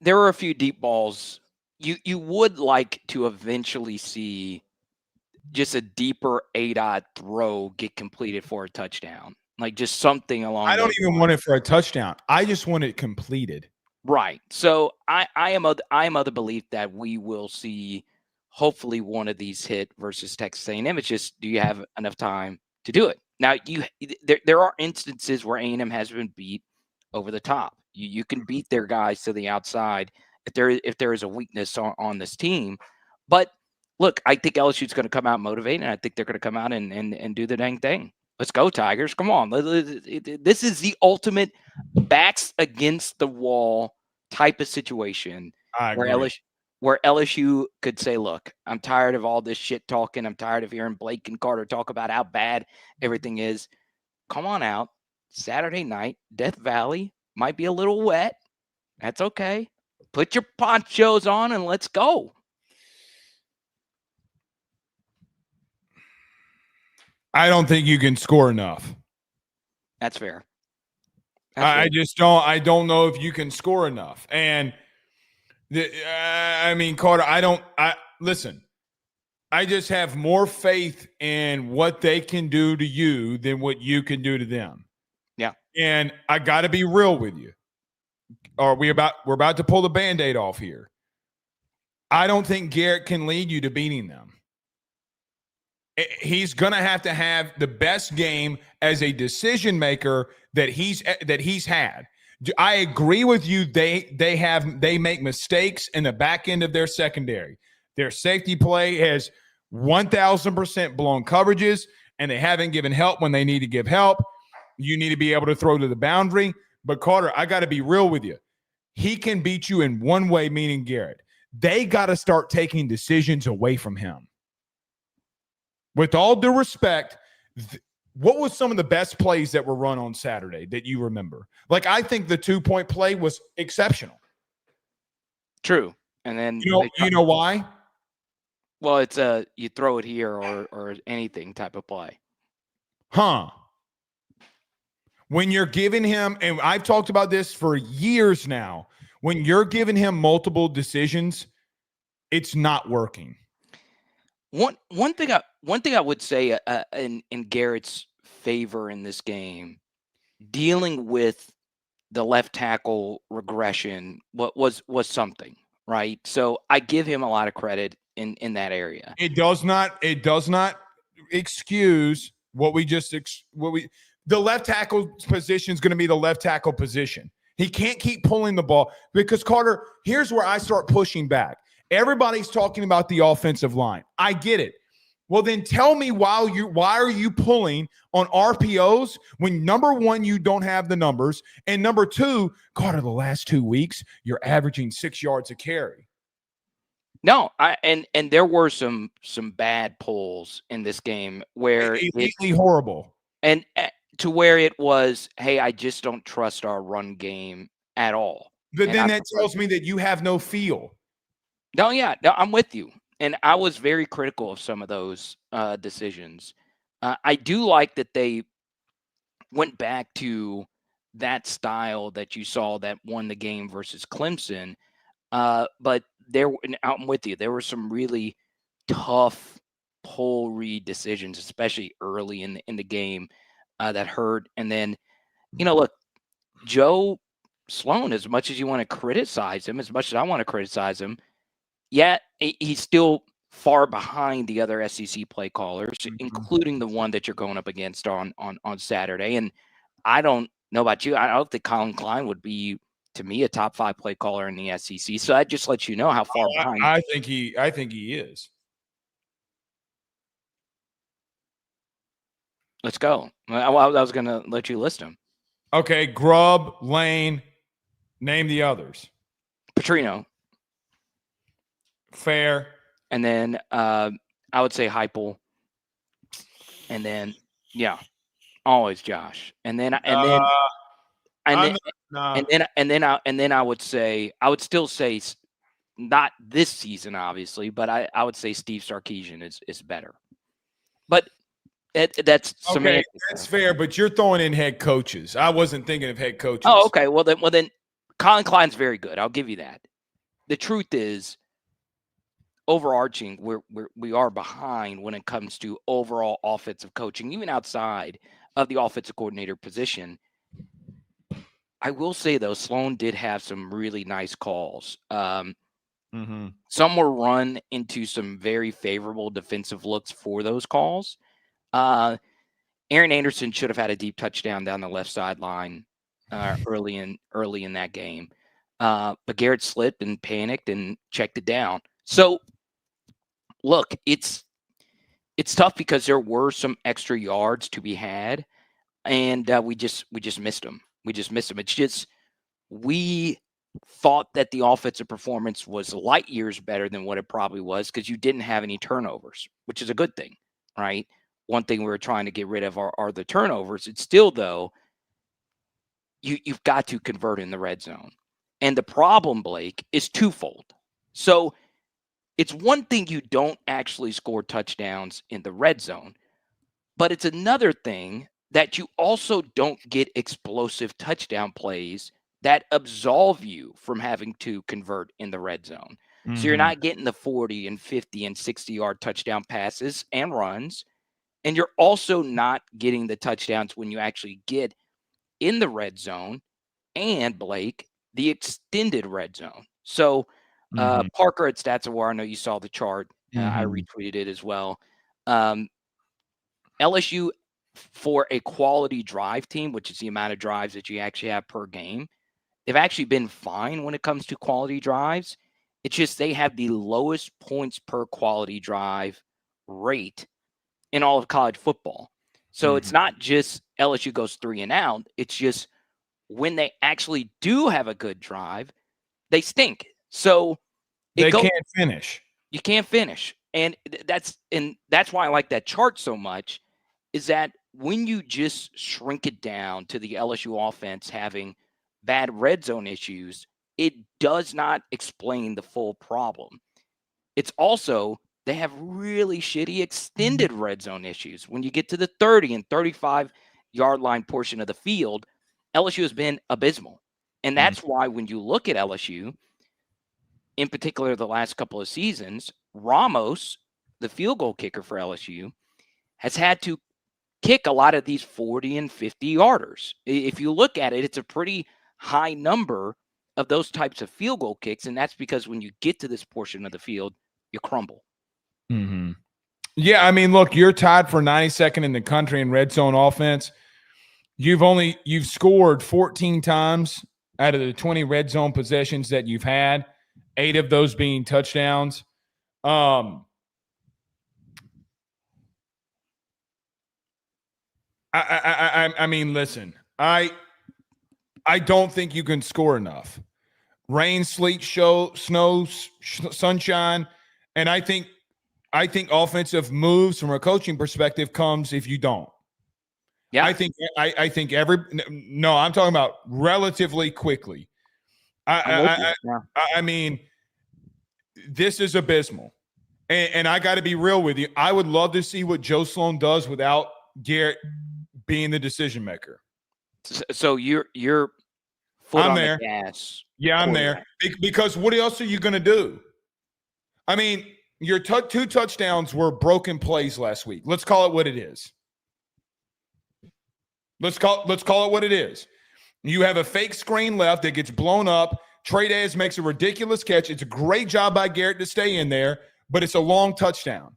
there were a few deep balls. You would like to eventually see just a deeper ADOT throw get completed for a touchdown. Like just something along I don't even want it for a touchdown. I just want it completed. Right. So I am of the belief that we will see hopefully one of these hit versus Texas A&M. It's just, do you have enough time to do it? Now there are instances where A&M has been beat over the top. You can beat their guys to the outside if there is a weakness on this team. But look, I think LSU's going to come out motivated, and I think they're going to come out and do the dang thing. Let's go, Tigers. Come on. This is the ultimate backs against the wall type of situation where LSU could say, look, I'm tired of all this shit talking. I'm tired of hearing Blake and Carter talk about how bad everything is. Come on out. Saturday night, Death Valley might be a little wet. That's okay. Put your ponchos on and let's go. I don't think you can score enough. That's fair. I just don't. I don't know if you can score enough. And I mean, Carter, listen. I just have more faith in what they can do to you than what you can do to them. Yeah. And I got to be real with you. We're about to pull the Band-Aid off here. I don't think Garrett can lead you to beating them. He's going to have the best game as a decision maker that he's had. I agree with you. They make mistakes in the back end of their secondary. Their safety play has 1,000% blown coverages, and they haven't given help when they need to give help. You need to be able to throw to the boundary. But Carter, I got to be real with you. He can beat you in one way, meaning Garrett. They got to start taking decisions away from him. With all due respect, what was some of the best plays that were run on Saturday that you remember? Like, I think the 2-point play was exceptional. True. And then You know why? Well, it's you throw it here or anything type of play. When you're giving him, and I've talked about this for years now, when you're giving him multiple decisions, it's not working. One thing I would say in Garrett's favor in this game, dealing with the left tackle regression, was something, right? So I give him a lot of credit in that area. It does not excuse the left tackle position is going to be the left tackle position. He can't keep pulling the ball because, Carter, here's where I start pushing back. Everybody's talking about the offensive line. I get it. Well, then tell me why are you pulling on RPOs when, number one, you don't have the numbers, and number two, Carter, the last 2 weeks, you're averaging 6 yards a carry. No, and there were some bad pulls in this game where it's horrible. And to where it was, hey, I just don't trust our run game at all. But then that tells me that you have no feel. No, I'm with you. And I was very critical of some of those decisions. I do like that they went back to that style that you saw that won the game versus Clemson. But I'm with you. There were some really tough pull read decisions, especially early in the game, that hurt. And then, look, Joe Sloan, as much as you want to criticize him, as much as I want to criticize him, yet he's still far behind the other SEC play callers, including the one that you're going up against on Saturday. And I don't know about you. I don't think Colin Klein would be, to me, a top 5 play caller in the SEC. So that just lets you know how far behind. I think he is. Let's go. I was going to let you list them. Okay, Grubb, Lane, name the others. Petrino. Fair. And then I would say Heupel. And then, always Josh. And then I would still say not this season, obviously, but I would say Steve Sarkisian is better. But that's okay. That's fair, but you're throwing in head coaches. I wasn't thinking of head coaches. Oh, okay. Well then, Colin Klein's very good. I'll give you that. The truth is, overarching, we are behind when it comes to overall offensive coaching, even outside of the offensive coordinator position. I will say though, Sloan did have some really nice calls. Some were run into some very favorable defensive looks for those calls. Aaron Anderson should have had a deep touchdown down the left sideline early in that game. But Garrett slipped and panicked and checked it down. So look, it's tough because there were some extra yards to be had, and we just missed them. It's just we thought that the offensive performance was light years better than what it probably was because you didn't have any turnovers, which is a good thing, right? One thing we were trying to get rid of are the turnovers. It's still, though, you've got to convert in the red zone. And the problem, Blake, is twofold. So it's one thing you don't actually score touchdowns in the red zone, but it's another thing that you also don't get explosive touchdown plays that absolve you from having to convert in the red zone. So you're not getting the 40 and 50 and 60-yard touchdown passes and runs, and you're also not getting the touchdowns when you actually get in the red zone and, Blake, the extended red zone. So Parker at Stats Aware, I know you saw the chart. I retweeted it as well. LSU, for a quality drive team, which is the amount of drives that you actually have per game, they've actually been fine when it comes to quality drives. It's just they have the lowest points per quality drive rate in all of college football. So it's not just LSU goes 3 and out. It's just when they actually do have a good drive, they stink. So they can't finish. You can't finish. And that's why I like that chart so much, is that when you just shrink it down to the LSU offense having bad red zone issues, it does not explain the full problem. It's also they have really shitty extended red zone issues. When you get to the 30 and 35-yard line portion of the field, LSU has been abysmal. And that's why when you look at LSU, in particular the last couple of seasons, Ramos, the field goal kicker for LSU, has had to kick a lot of these 40 and 50 yarders. If you look at it, it's a pretty high number of those types of field goal kicks. And that's because when you get to this portion of the field, you crumble. Mm-hmm. Yeah, I mean, look, you're tied for 92nd in the country in red zone offense. You've scored 14 times out of the 20 red zone possessions that you've had, 8 of those being touchdowns. I mean, listen, I don't think you can score enough. Rain, sleet, snow, sunshine, and I think offensive moves from a coaching perspective comes if you don't. Yeah, I think I'm talking about relatively quickly. I mean, this is abysmal, and I got to be real with you. I would love to see what Joe Sloan does without Garrett being the decision maker. So you're foot I'm on there. the gas. Yeah, I'm there. Because what else are you going to do? I mean, your 2 touchdowns were broken plays last week. Let's call it what it is. Let's call it what it is. You have a fake screen left that gets blown up. Trey Dayes makes a ridiculous catch. It's a great job by Garrett to stay in there, but it's a long touchdown.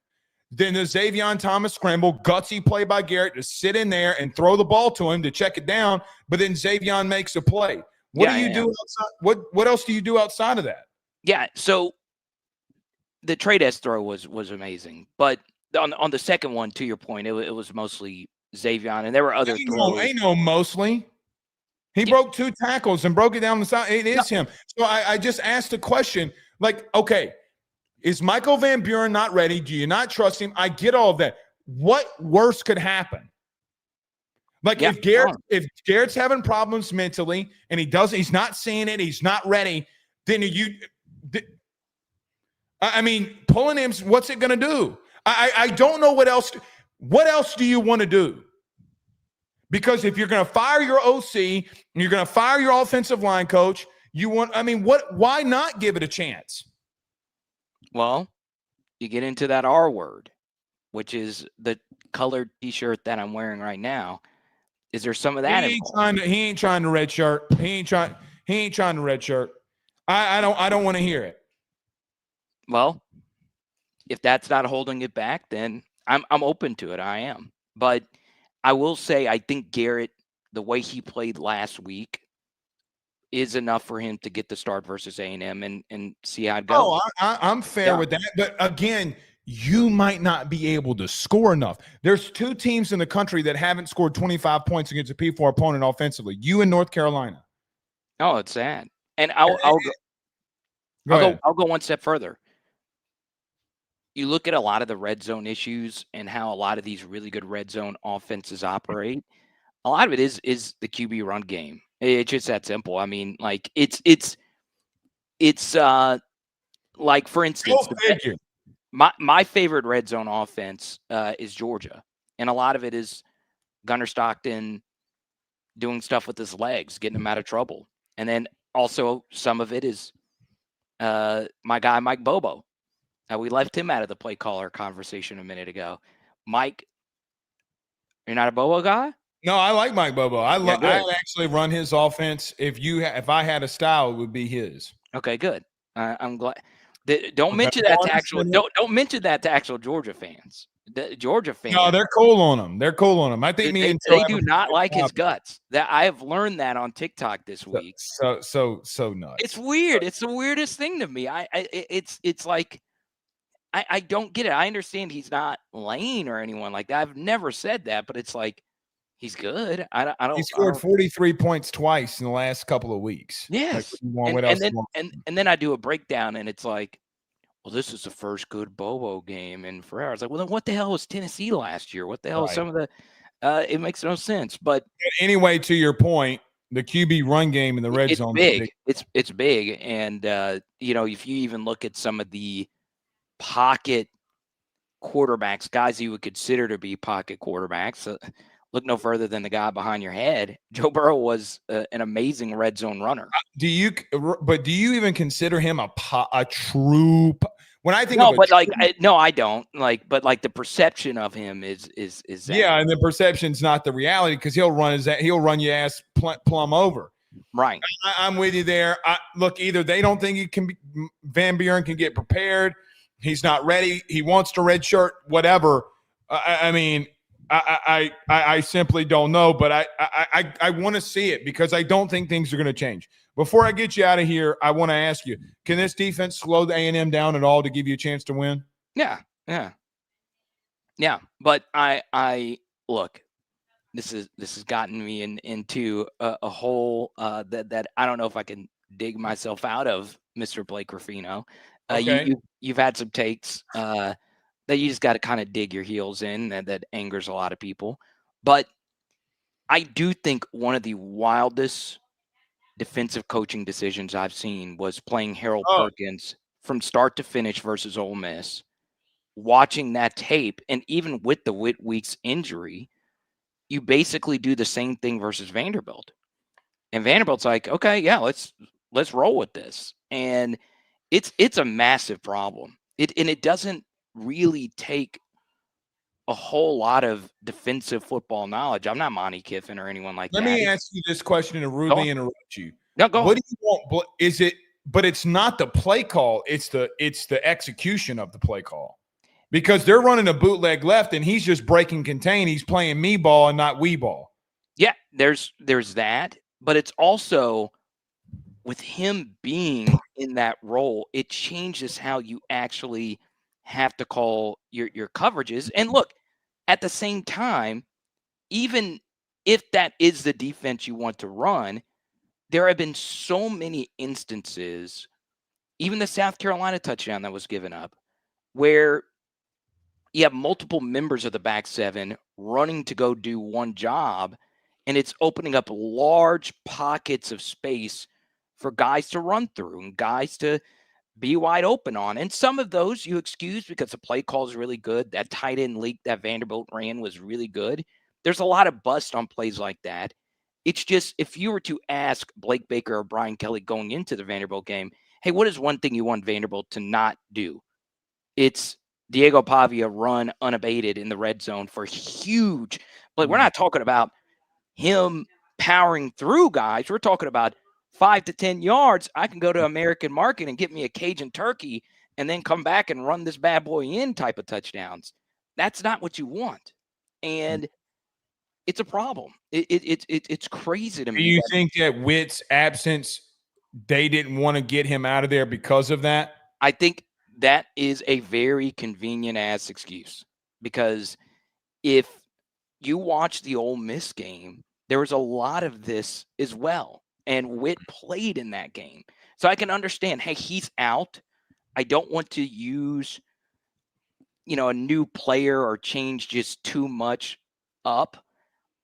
Then the Xavier Thomas scramble, gutsy play by Garrett to sit in there and throw the ball to him to check it down, but then Xavier makes a play. What do you do outside? What else do you do outside of that? Yeah, so the Trey Dayes throw was amazing, but on the second one, to your point, it was mostly Xavier, and there were other throws. Ain't no mostly. He broke 2 tackles and broke it down the side. It is him. So I just asked the question, like, okay, is Michael Van Buren not ready? Do you not trust him? I get all of that. What worse could happen? Like if Garrett's having problems mentally and he's not seeing it, he's not ready, then I mean, pulling him, what's it going to do? I don't know what else. What else do you want to do? Because if you're going to fire your OC and you're going to fire your offensive line coach, why not give it a chance? Well, you get into that R word, which is the colored T-shirt that I'm wearing right now. Is there some of that? He ain't trying to red shirt. He ain't trying to red shirt. I don't want to hear it. Well, if that's not holding it back, then I'm open to it. I am. But I will say I think Garrett, the way he played last week, is enough for him to get the start versus A&M and see how it goes. Oh, I'm fair with that. But again, you might not be able to score enough. There's 2 teams in the country that haven't scored 25 points against a P4 opponent offensively. You and North Carolina. Oh, it's sad. And I'll go one step further. You look at a lot of the red zone issues and how a lot of these really good red zone offenses operate. A lot of it is the QB run game. It's just that simple. I mean, like it's like, for instance, my favorite red zone offense is Georgia, and a lot of it is Gunnar Stockton doing stuff with his legs, getting him out of trouble, and then also some of it is my guy Mike Bobo. We left him out of the play caller conversation a minute ago. Mike, you're not a Bobo guy? No, I like Mike Bobo. I actually run his offense. If I had a style, it would be his. Okay, good. I'm glad. Don't mention that to actual. Don't mention that to actual Georgia fans. The Georgia fans. No, they're cool on him. I think they do not like his guts. That I have learned that on TikTok this week. So nuts. It's weird. It's the weirdest thing to me. It's like. I don't get it. I understand he's not Lane or anyone like that. I've never said that, but it's like he's good. I don't. He scored 43 points twice in the last couple of weeks. Yes, and then I do a breakdown, and it's like, well, this is the first good Bobo game in forever. I was like, well, then what the hell was Tennessee last year? What the hell was some of the? It makes no sense. But anyway, to your point, the QB run game in the red zone is big. It's big, and if you even look at some of the pocket quarterbacks, guys you would consider to be pocket quarterbacks, look no further than the guy behind your head. Joe Burrow was an amazing red zone runner. Do you even consider him a true? When I think no, of but I don't but the perception of him is that. Yeah, and the perception's not the reality because he'll run your ass plumb over. Right. I'm with you there. Look, either they don't think he can Van Buren can get prepared. He's not ready. He wants to red shirt, whatever. I mean, I simply don't know, but I want to see it because I don't think things are going to change. Before I get you out of here, I want to ask you: can this defense slow the A&M down at all to give you a chance to win? Yeah. But I look. This has gotten me into a hole that I don't know if I can dig myself out of, Mr. Blake Ruffino. Okay. You've had some takes that you just got to kind of dig your heels in, and that angers a lot of people. But I do think one of the wildest defensive coaching decisions I've seen was playing Harold Perkins from start to finish versus Ole Miss. Watching that tape, and even with the Whit Weeks injury, you basically do the same thing versus Vanderbilt. And Vanderbilt's like, okay, yeah, let's roll with this. And it's a massive problem. It doesn't really take a whole lot of defensive football knowledge. I'm not Monty Kiffin or anyone like that. Let me ask you this question and rudely interrupt you. No, go What do you want? Is it? But it's not the play call. It's the execution of the play call. Because they're running a bootleg left, and he's just breaking contain. He's playing me ball and not we ball. Yeah, there's that, but it's also with him being in that role, it changes how you actually have to call your coverages. And look, at the same time, even if that is the defense you want to run, there have been so many instances, even the South Carolina touchdown that was given up, where you have multiple members of the back seven running to go do one job, and it's opening up large pockets of space for guys to run through and guys to be wide open on. And some of those you excuse because the play call is really good. That tight end leak that Vanderbilt ran was really good. There's a lot of bust on plays like that. It's just, if you were to ask Blake Baker or Brian Kelly going into the Vanderbilt game, hey, what is one thing you want Vanderbilt to not do? It's Diego Pavia run unabated in the red zone for huge. But we're not talking about him powering through guys. We're talking about 5 to 10 yards. I can go to American Market and get me a Cajun turkey and then come back and run this bad boy in type of touchdowns. That's not what you want. And it's a problem. It's crazy to me. Do you think that Witt's absence, they didn't want to get him out of there because of that? I think that is a very convenient ass excuse, because if you watch the Ole Miss game, there was a lot of this as well. And Witt played in that game. So I can understand, hey, he's out. I don't want to use, a new player or change just too much up.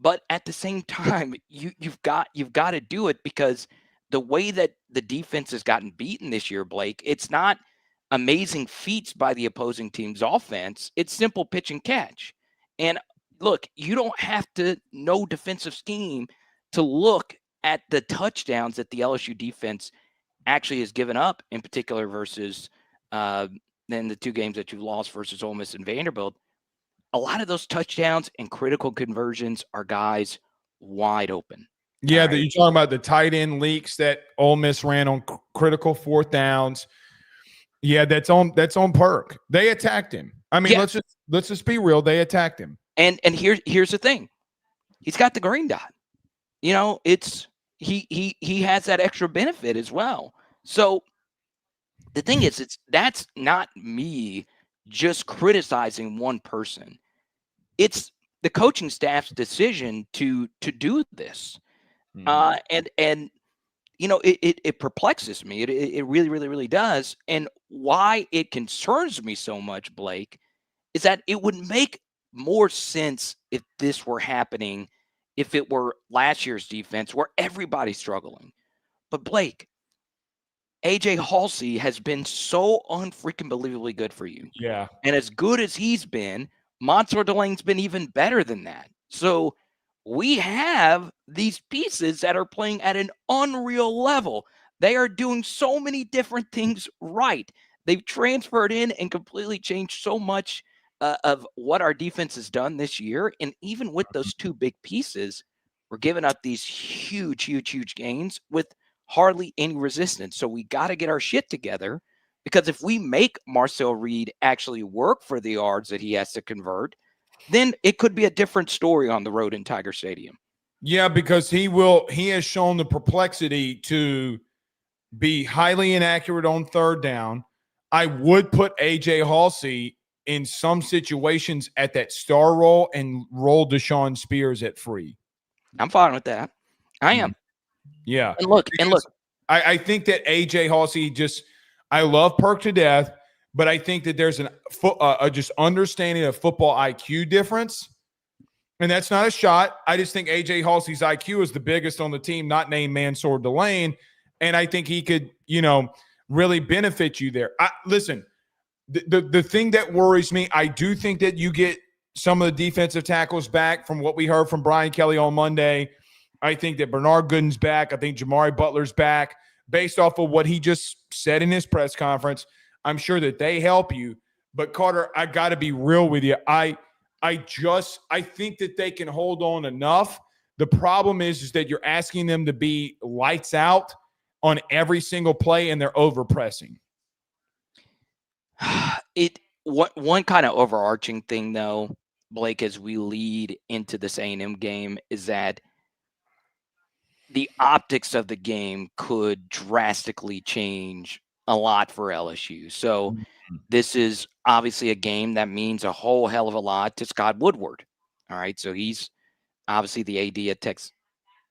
But at the same time, you've got to do it, because the way that the defense has gotten beaten this year, Blake, it's not amazing feats by the opposing team's offense. It's simple pitch and catch. And look, you don't have to know defensive scheme to look at the touchdowns that the LSU defense actually has given up, in particular versus then the two games that you lost versus Ole Miss and Vanderbilt. A lot of those touchdowns and critical conversions are guys wide open. Yeah, that you're talking about the tight end leaks that Ole Miss ran on critical fourth downs. Yeah, that's on Perk. They attacked him. I mean, let's just be real. They attacked him. And here's the thing. He's got the green dot. It's he has that extra benefit as well. So the thing is, that's not me just criticizing one person. It's the coaching staff's decision to do this. And it perplexes me. It really, really, really does. And why it concerns me so much, Blake, is that it would make more sense if this were happening, if it were last year's defense where everybody's struggling. But Blake, AJ Halsey has been so unfreaking believably good for you. Yeah. And as good as he's been, Monster Delane's been even better than that. So we have these pieces that are playing at an unreal level. They are doing so many different things right. They've transferred in and completely changed so much of what our defense has done this year. And even with those two big pieces, we're giving up these huge, huge, huge gains with hardly any resistance. So we got to get our shit together, because if we make Marcel Reed actually work for the yards that he has to convert, then it could be a different story on the road in Tiger Stadium. Yeah, because he has shown the perplexity to be highly inaccurate on third down. I would put AJ Halsey in some situations at that star role and roll Deshaun Spears at free. I'm fine with that. I am. Yeah. And look, I think that AJ Halsey I love Perk to death, but I think that there's a just understanding of football IQ difference. And that's not a shot. I just think AJ Halsey's IQ is the biggest on the team, not named Mansour Delane. And I think he could, really benefit you there. Listen, the thing that worries me, I do think that you get some of the defensive tackles back from what we heard from Brian Kelly on Monday. I think that Bernard Gooden's back. I think Jamari Butler's back. Based off of what he just said in his press conference, I'm sure that they help you. But Carter, I got to be real with you. I think that they can hold on enough. The problem is that you're asking them to be lights out on every single play, and they're over pressing. One kind of overarching thing, though, Blake, as we lead into this A&M game, is that the optics of the game could drastically change a lot for LSU. So this is obviously a game that means a whole hell of a lot to Scott Woodward. All right. So he's obviously the AD at Texas.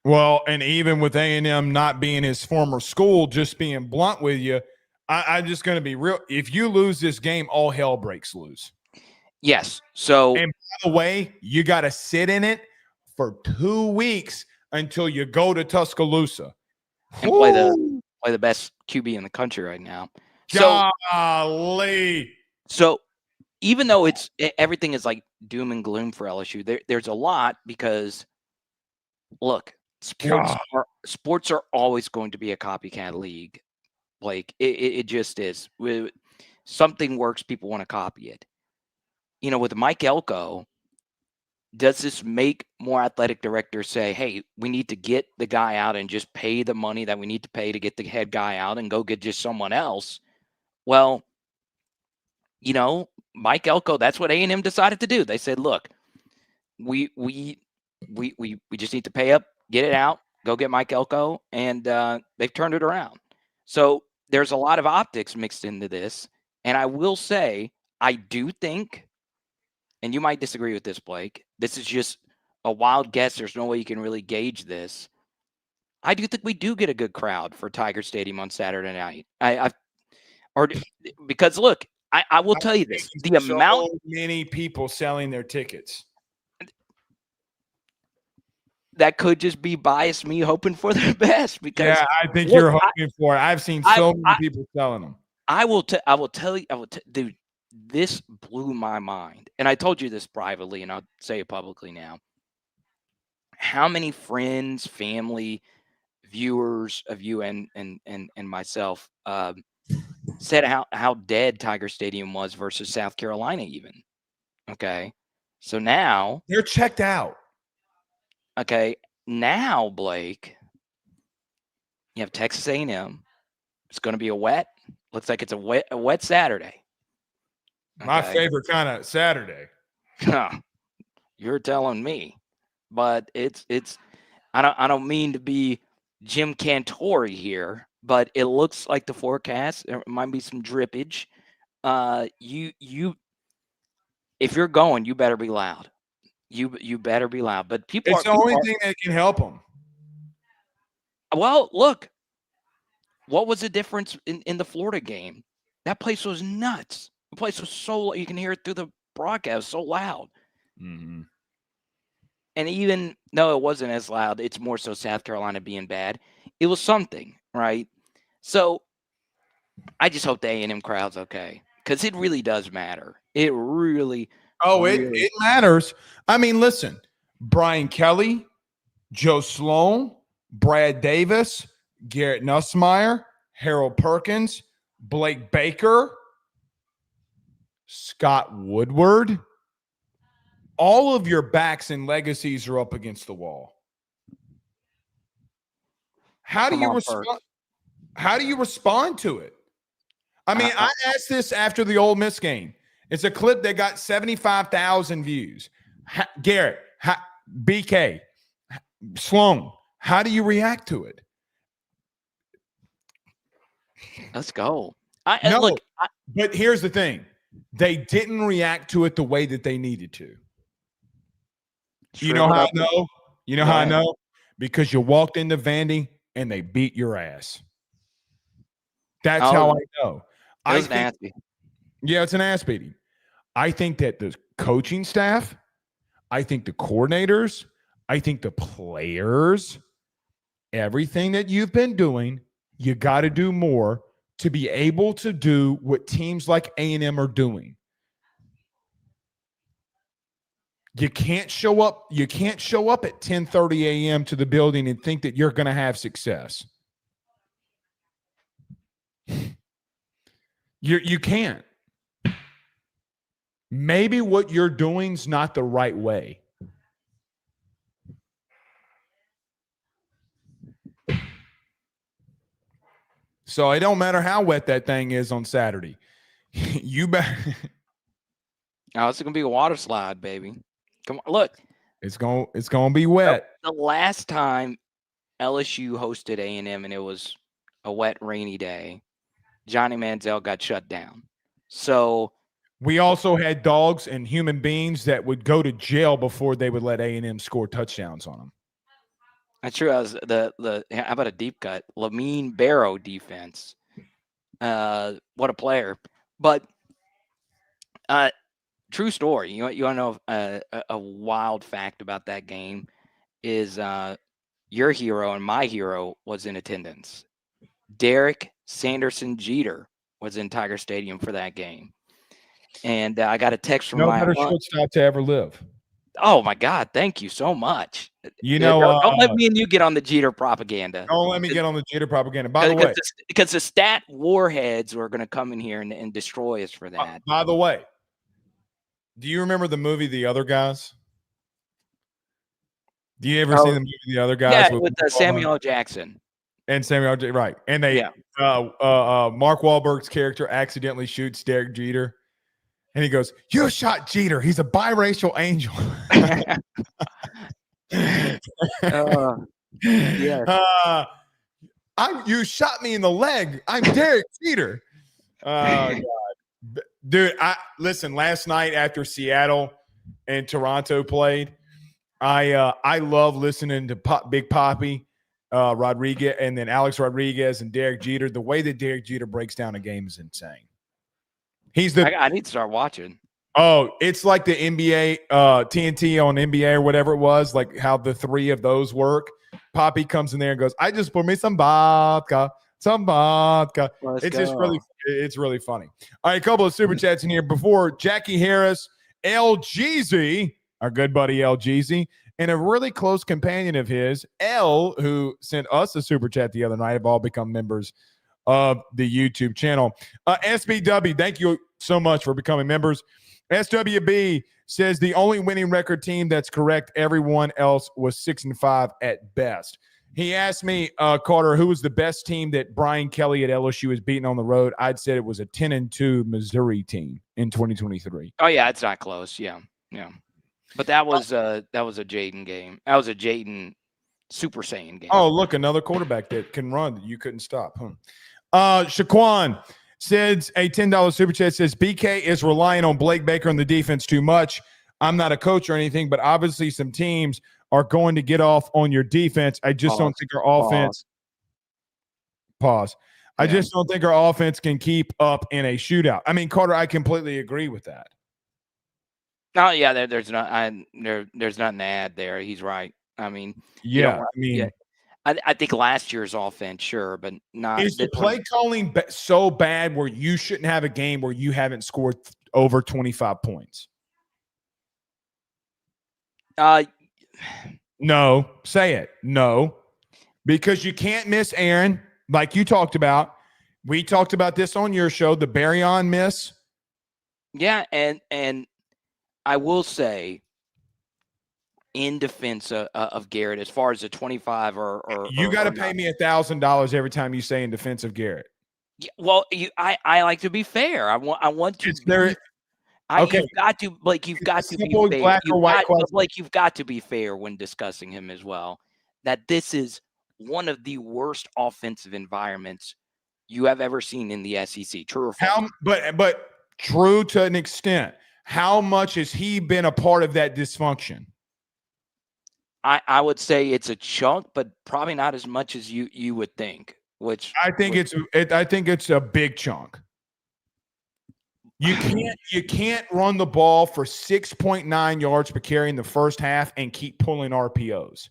Well, and even with A&M not being his former school, just being blunt with you, I'm just going to be real. If you lose this game, all hell breaks loose. Yes. So, and by the way, you got to sit in it for 2 weeks until you go to Tuscaloosa and play the best QB in the country right now. Golly. So even though everything is like doom and gloom for LSU, there's a lot, because look, sports are always going to be a copycat league. Like it just is. Something works, people want to copy it. With Mike Elko, does this make more athletic directors say, hey, we need to get the guy out and just pay the money that we need to pay to get the head guy out and go get just someone else? Well, Mike Elko, that's what A&M decided to do. They said, look, we just need to pay up, get it out, go get Mike Elko, and they've turned it around. So there's a lot of optics mixed into this. And I will say, I do think, and you might disagree with this, Blake, this is just a wild guess. There's no way you can really gauge this. I do think we do get a good crowd for Tiger Stadium on Saturday night. Because look, I will tell you this: the amount many people selling their tickets. That could just be biased me hoping for the best. Because I think you're hoping for it. I've seen so many people selling them. I will tell you, dude. This blew my mind, and I told you this privately, and I'll say it publicly now. How many friends, family, viewers of you and myself said how dead Tiger Stadium was versus South Carolina even. Okay. So now they're checked out. Okay. Now, Blake, you have Texas A&M. It's going to be looks like it's a wet Saturday. Okay. My favorite kind of Saturday. You're telling me. But it's I don't mean to be Jim Cantori here, but it looks like the forecast. There might be some drippage. You if you're going, you better be loud. You better be loud. But it's the only thing that can help them. Well, look, what was the difference in the Florida game? That place was nuts. The place was so, you can hear it through the broadcast, so loud. Mm-hmm. And even though it wasn't as loud, it's more so South Carolina being bad. It was something, right? So I just hope the A&M crowd's okay, because it really does matter. It really, it matters. I mean, listen, Brian Kelly, Joe Sloan, Brad Davis, Garrett Nussmeier, Harold Perkins, Blake Baker, Scott Woodward. All of your backs and legacies are up against the wall. How do you respond? How do you respond to it? I mean, I asked this after the Ole Miss game. It's a clip that got 75,000 views. Garrett, BK, Sloan, how do you react to it? Let's go. But here's the thing. They didn't react to it the way that they needed to. You know how I know? You know how I know? Because you walked into Vandy and they beat your ass. That's how I know. Nasty. Yeah, it's an ass beating. I think that the coaching staff, I think the coordinators, I think the players, everything that you've been doing, you got to do more to be able to do what teams like A&M are doing. You can't show up. You can't show up at 10:30 a.m. to the building and think that you're going to have success. You can't. Maybe what you're doing's not the right way. So it don't matter how wet that thing is on Saturday. You bet. Oh, it's gonna be a water slide, baby. Come on, look. It's gonna be wet. The last time LSU hosted A&M and it was a wet, rainy day, Johnny Manziel got shut down. So we also had dogs and human beings that would go to jail before they would let A&M score touchdowns on them. That's true. I was the how about a deep cut? Lamine Barrow defense. What a player. But true story. You want to know a wild fact about that game is your hero and my hero was in attendance. Derek Sanderson Jeter was in Tiger Stadium for that game. And I got a text from my better shortstop to ever live. Oh my God! Thank you so much. You know, don't let me and you get on the Jeter propaganda. Don't let me get on the Jeter propaganda. By the way, because the stat warheads are going to come in here and destroy us for that. By the way, do you remember the movie The Other Guys? Do you ever see the movie The Other Guys? Yeah, with Samuel L. Jackson. And Samuel L. Jackson, right? And they, Mark Wahlberg's character accidentally shoots Derek Jeter. And he goes, "You shot Jeter. He's a biracial angel." You shot me in the leg. I'm Derek Jeter. God. Dude, listen, last night after Seattle and Toronto played, I love listening to Big Papi Rodriguez and then Alex Rodriguez and Derek Jeter. The way that Derek Jeter breaks down a game is insane. I need to start watching. Oh, it's like the NBA, TNT on NBA or whatever it was, like how the three of those work. Poppy comes in there and goes, "I just pour me some vodka, some vodka." It's really funny. All right, a couple of super chats in here before Jackie Harris, LGZ, our good buddy LGZ, and a really close companion of his, L, who sent us a super chat the other night, have all become members of the YouTube channel. SBW, thank you so much for becoming members. SWB says the only winning record team that's correct. Everyone else was 6-5 at best. He asked me, Carter, who was the best team that Brian Kelly at LSU has beaten on the road? I'd said it was a 10-2 Missouri team in 2023. Oh yeah, it's not close. Yeah. But that was a Jaden game. That was a Jaden Super Saiyan game. Oh, look, another quarterback that can run that you couldn't stop. Shaquan says a $10 super chat says BK is relying on Blake Baker and the defense too much. I'm not a coach or anything, but obviously some teams are going to get off on your defense. I just don't think our offense. Pause. I just don't think our offense can keep up in a shootout. I mean, Carter, I completely agree with that. No, yeah, there's nothing to add there. He's right. I mean, you don't Yeah, want. I Yeah, mean, I think last year's offense, sure, but not is the this one. play calling so bad where you shouldn't have a game where you haven't scored over 25 points? Uh, No, say it. No, because you can't miss Aaron, like you talked about. We talked about this on your show, the Barryon miss. yeah, and I will say, in defense of Garrett, as far as the 25 You got to or pay not. me $1,000 every time you say in defense of Garrett. Yeah, well, I like to be fair. I want to It's there. be. Okay, You've got to, Blake. You've it's a got to be simple fair. black or white question. Blake. You've got to be fair when discussing him as well. That this is one of the worst offensive environments you have ever seen in the SEC. True or false? But true to an extent. How much has he been a part of that dysfunction? I would say it's a chunk, but probably not as much as you would think. I think it's a big chunk. You can't run the ball for 6.9 yards per carry in the first half and keep pulling RPOs.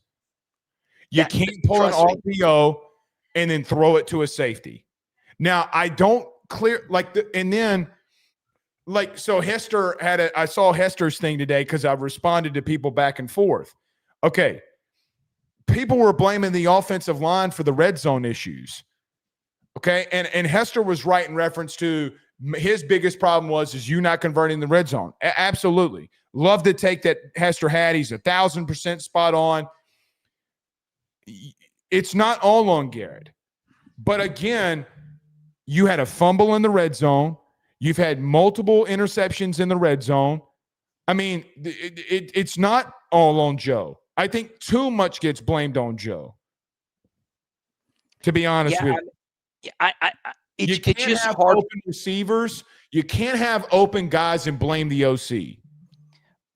You can't pull an RPO and then throw it to a safety. Now, I don't clear so Hester I saw Hester's thing today because I responded to people back and forth. Okay. People were blaming the offensive line for the red zone issues. Okay. And Hester was right in reference to his biggest problem is you not converting the red zone. Absolutely. Love the take that Hester had. He's 1,000% spot on. It's not all on Garrett. But again, you had a fumble in the red zone. You've had multiple interceptions in the red zone. I mean, it's not all on Joe. I think too much gets blamed on Joe. To be honest with you. It's can't just have hard. Open receivers. You can't have open guys and blame the OC.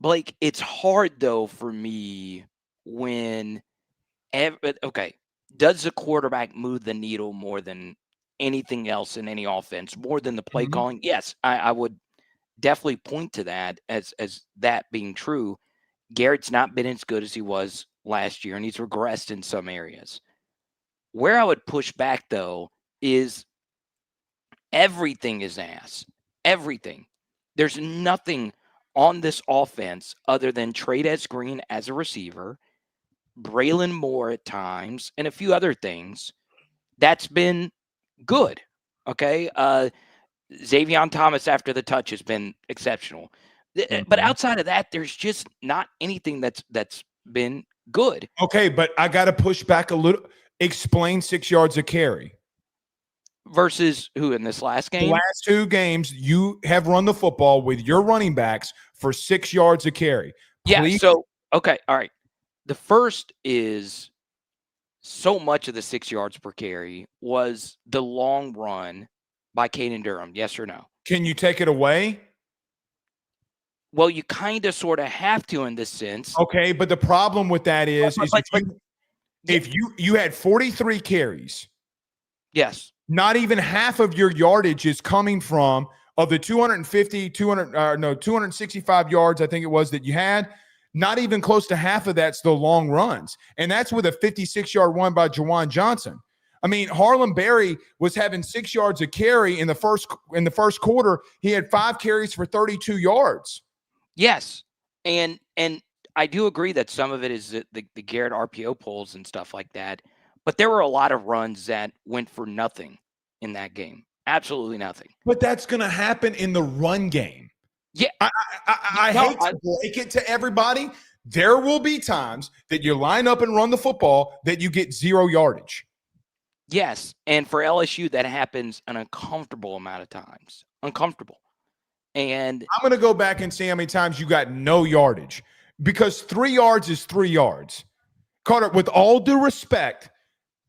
Blake, it's hard though for me when does the quarterback move the needle more than anything else in any offense, more than the play calling? Yes, I would definitely point to that as that being true. Garrett's not been as good as he was last year, and he's regressed in some areas. Where I would push back, though, is everything is ass. Everything. There's nothing on this offense other than Trades Green as a receiver, Braylon Moore at times, and a few other things that's been good. Okay. Xavier Thomas after the touch has been exceptional. But outside of that, there's just not anything that's been good. Okay, but I got to push back a little. Explain 6 yards of carry. Versus who in this last game? The last 2 games, you have run the football with your running backs for 6 yards of carry. Please. Yeah, so, okay, all right. The first is so much of the 6 yards per carry was the long run by Caden Durham, yes or no? Can you take it away? Well, you kind of sort of have to in this sense. Okay, but the problem with that is if you had 43 carries. Yes. Not even half of your yardage is coming from of the 265 yards, I think it was, that you had. Not even close to half of that's the long runs. And that's with a 56-yard run by Jawan Johnson. I mean, Harlem Berry was having 6 yards of carry in the first quarter. He had 5 carries for 32 yards. Yes. And I do agree that some of it is the Garrett RPO pulls and stuff like that. But there were a lot of runs that went for nothing in that game. Absolutely nothing. But that's going to happen in the run game. Yeah. I hate to break it to everybody. There will be times that you line up and run the football that you get 0 yardage. Yes. And for LSU, that happens an uncomfortable amount of times. Uncomfortable. And I'm going to go back and see how many times you got no yardage, because 3 yards is 3 yards. Carter, with all due respect,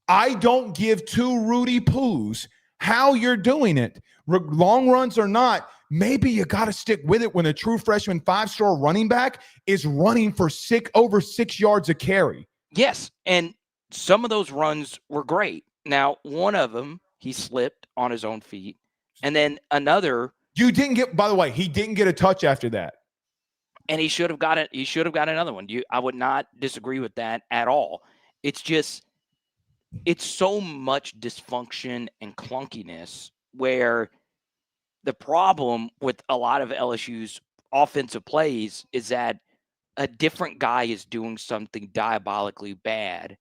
I don't give 2 Rudy Poos how you're doing it. Long runs or not, maybe you got to stick with it when a true freshman 5-star running back is running for over 6 yards a carry. Yes, and some of those runs were great. Now, one of them, he slipped on his own feet, and then another. By the way, he didn't get a touch after that. And he should have got it. He should have got another one. I would not disagree with that at all. It's just, it's so much dysfunction and clunkiness where the problem with a lot of LSU's offensive plays is that a different guy is doing something diabolically bad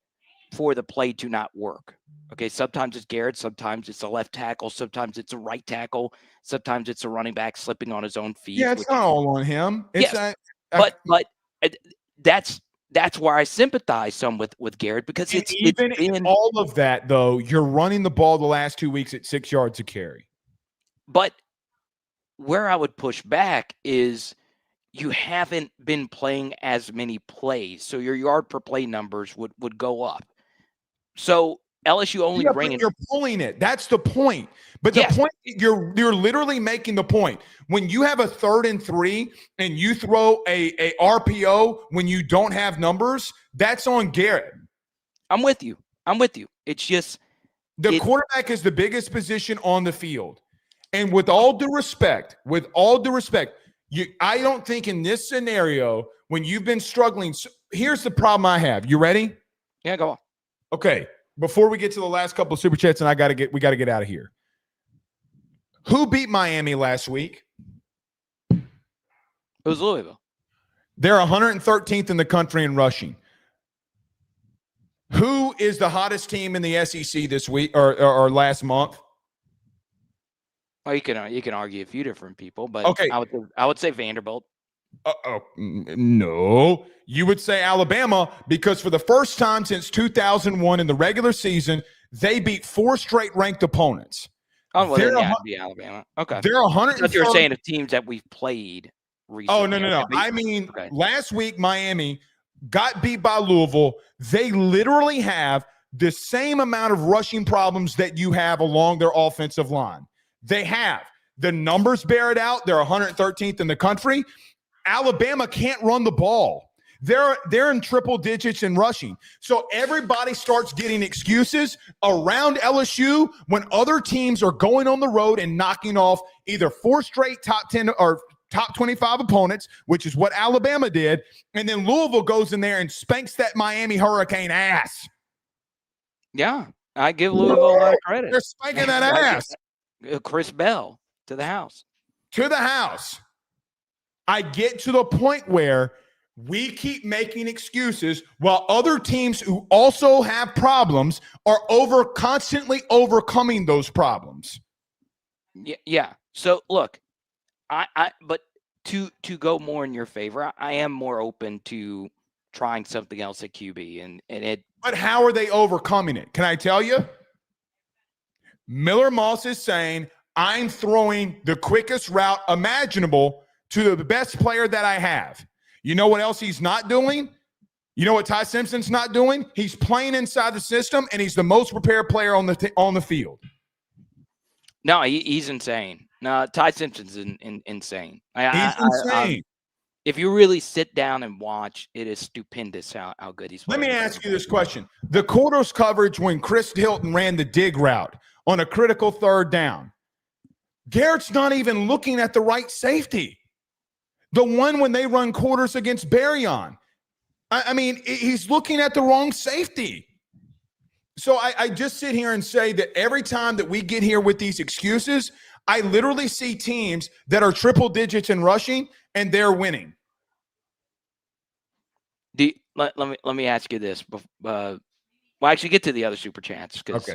for the play to not work. Okay, sometimes it's Garrett, sometimes it's a left tackle, sometimes it's a right tackle, sometimes it's a running back slipping on his own feet. Yeah, it's not all on him. It's yes, but that's where I sympathize some with Garrett, because it's even in all of that though. You're running the ball the last 2 weeks at 6 yards a carry. But where I would push back is you haven't been playing as many plays, so your yard per play numbers would go up. So LSU only ran. You're pulling it. That's the point. But the point, you're literally making the point. When you have a 3rd and 3 and you throw a RPO when you don't have numbers, that's on Garrett. I'm with you. It's just the quarterback is the biggest position on the field. And with all due respect, I don't think in this scenario, when you've been struggling, here's the problem I have. You ready? Yeah, go on. Okay. Before we get to the last couple of super chats, and we got to get out of here. Who beat Miami last week? It was Louisville. They're 113th in the country in rushing. Who is the hottest team in the SEC this week or last month? Well, you can argue a few different people, but okay. I would say Vanderbilt. No, you would say Alabama, because for the first time since 2001 in the regular season, they beat 4 straight ranked opponents. Oh, well, then, yeah, it'd be Alabama. Okay. They're 100. I thought you were saying of teams that we've played recently. Oh, no. I mean, last week, Miami got beat by Louisville. They literally have the same amount of rushing problems that you have along their offensive line. They have. The numbers bear it out. They're 113th in the country. Alabama can't run the ball. They're in triple digits in rushing. So everybody starts getting excuses around LSU when other teams are going on the road and knocking off either 4 straight top 10 or top 25 opponents, which is what Alabama did. And then Louisville goes in there and spanks that Miami Hurricane ass. Yeah, I give Louisville a lot of credit. They're spanking that ass. Chris Bell to the house. To the house. I get to the point where we keep making excuses while other teams who also have problems are constantly overcoming those problems. Yeah. So look, but to go more in your favor, I am more open to trying something else at QB and it. But how are they overcoming it? Can I tell you? Miller Moss is saying, I'm throwing the quickest route imaginable to the best player that I have. You know what else he's not doing? You know what Ty Simpson's not doing? He's playing inside the system, and he's the most prepared player on the field. No, he's insane. No, Ty Simpson's insane. He's insane. If you really sit down and watch, it is stupendous how good he's playing. Let me ask you this question. The quarters coverage when Chris Hilton ran the dig route on a critical 3rd down, Garrett's not even looking at the right safety. The one when they run quarters against Berryon. I mean, he's looking at the wrong safety. So I just sit here and say that every time that we get here with these excuses, I literally see teams that are triple digits in rushing, and they're winning. Let me ask you this. Well, actually, get to the other super chats because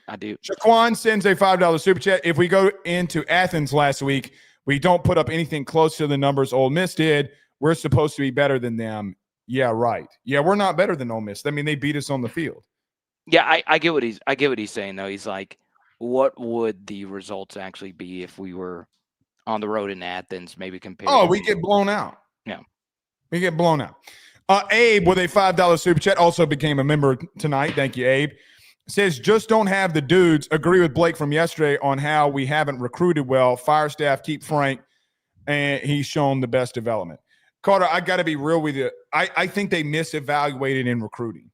I do. Shaquan sends a $5 super chat. If we go into Athens last week, we don't put up anything close to the numbers Ole Miss did. We're supposed to be better than them. Yeah, right. Yeah, we're not better than Ole Miss. I mean, they beat us on the field. Yeah, I get what he's saying though. He's like, what would the results actually be if we were on the road in Athens, maybe compared? Oh, we get blown out. Yeah, we get blown out. Abe with a $5 super chat also became a member tonight. Thank you, Abe. Says, just don't have the dudes. Agree with Blake from yesterday on how we haven't recruited well. Fire staff, keep Frank, and he's shown the best development. Carter, I got to be real with you. I think they misevaluated in recruiting.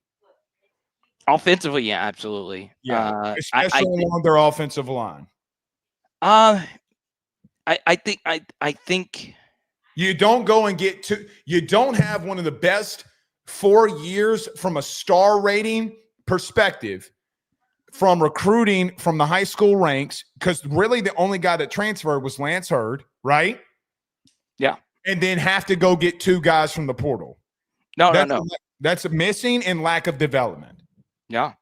Offensively, yeah, absolutely. Yeah, especially along their offensive line. I think You don't go and get to. You don't have one of the best 4 years from a star rating perspective from recruiting from the high school ranks, because really the only guy that transferred was Lance Hurd, right? Yeah. And then have to go get 2 guys from the portal. No. That's missing and lack of development. Yeah.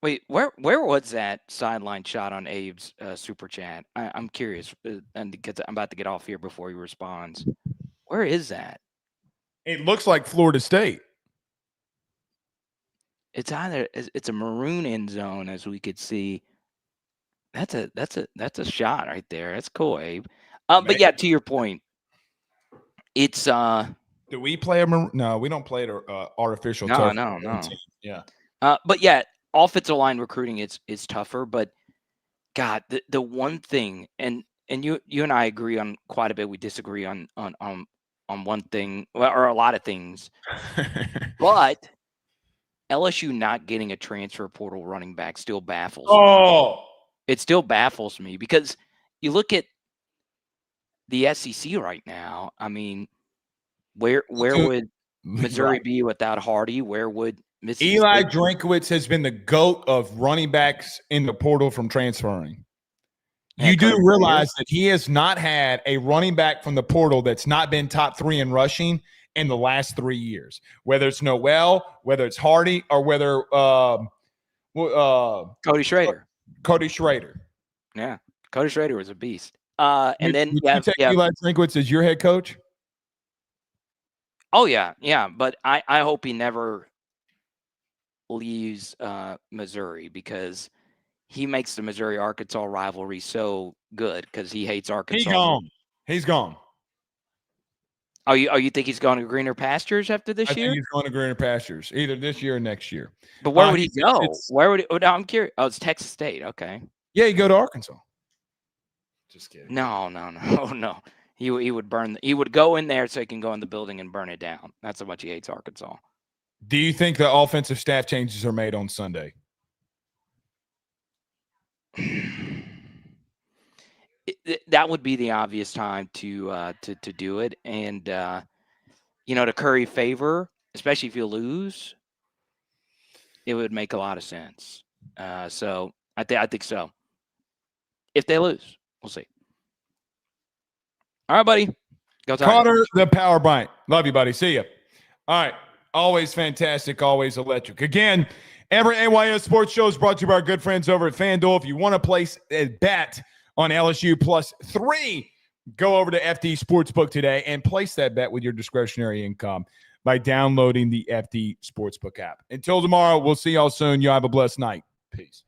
Wait, where was that sideline shot on Abe's super chat? I'm curious, and because I'm about to get off here before he responds. Where is that? It looks like Florida State. It's a maroon end zone, as we could see. That's a shot right there. That's cool, Abe. But yeah, to your point, it's Do we play a maroon? No, we don't play it artificial turf. No. Yeah. But yeah, offensive line recruiting is tougher. But God, the one thing, and you and I agree on quite a bit. We disagree on one thing, or a lot of things. But LSU not getting a transfer portal running back still baffles me. It still baffles me, because you look at the SEC right now. I mean, where would Missouri be without Hardy? Where would Mississippi Eli State Drinkwitz has been the GOAT of running backs in the portal from transferring. You do realize that he has not had a running back from the portal that's not been top 3 in rushing in the last 3 years, whether it's Noel, whether it's Hardy, or whether Cody Schrader. Cody Schrader. Yeah, Cody Schrader was a beast. And then you take Eli Drinkwitz as your head coach? Oh yeah. But I hope he never leaves Missouri, because he makes the Missouri-Arkansas rivalry so good, because he hates Arkansas. He's gone. Oh, you think he's going to greener pastures after this year? I think he's going to greener pastures, either this year or next year. But where would he go? Where would he? Oh, no, I'm curious. Oh, it's Texas State. Okay. Yeah, you go to Arkansas. Just kidding. No. He would burn. He would go in there so he can go in the building and burn it down. That's how much he hates Arkansas. Do you think the offensive staff changes are made on Sunday? That would be the obvious time to do it, and to curry favor, especially if you lose, it would make a lot of sense. So I think so. If they lose, we'll see. All right, buddy. Go Carter, the Power Bryant. Love you, buddy. See you. All right. Always fantastic. Always electric. Again, every AYS Sports Show is brought to you by our good friends over at FanDuel. If you want to place a bet on LSU +3, go over to FD Sportsbook today and place that bet with your discretionary income by downloading the FD Sportsbook app. Until tomorrow, we'll see y'all soon. You have a blessed night. Peace.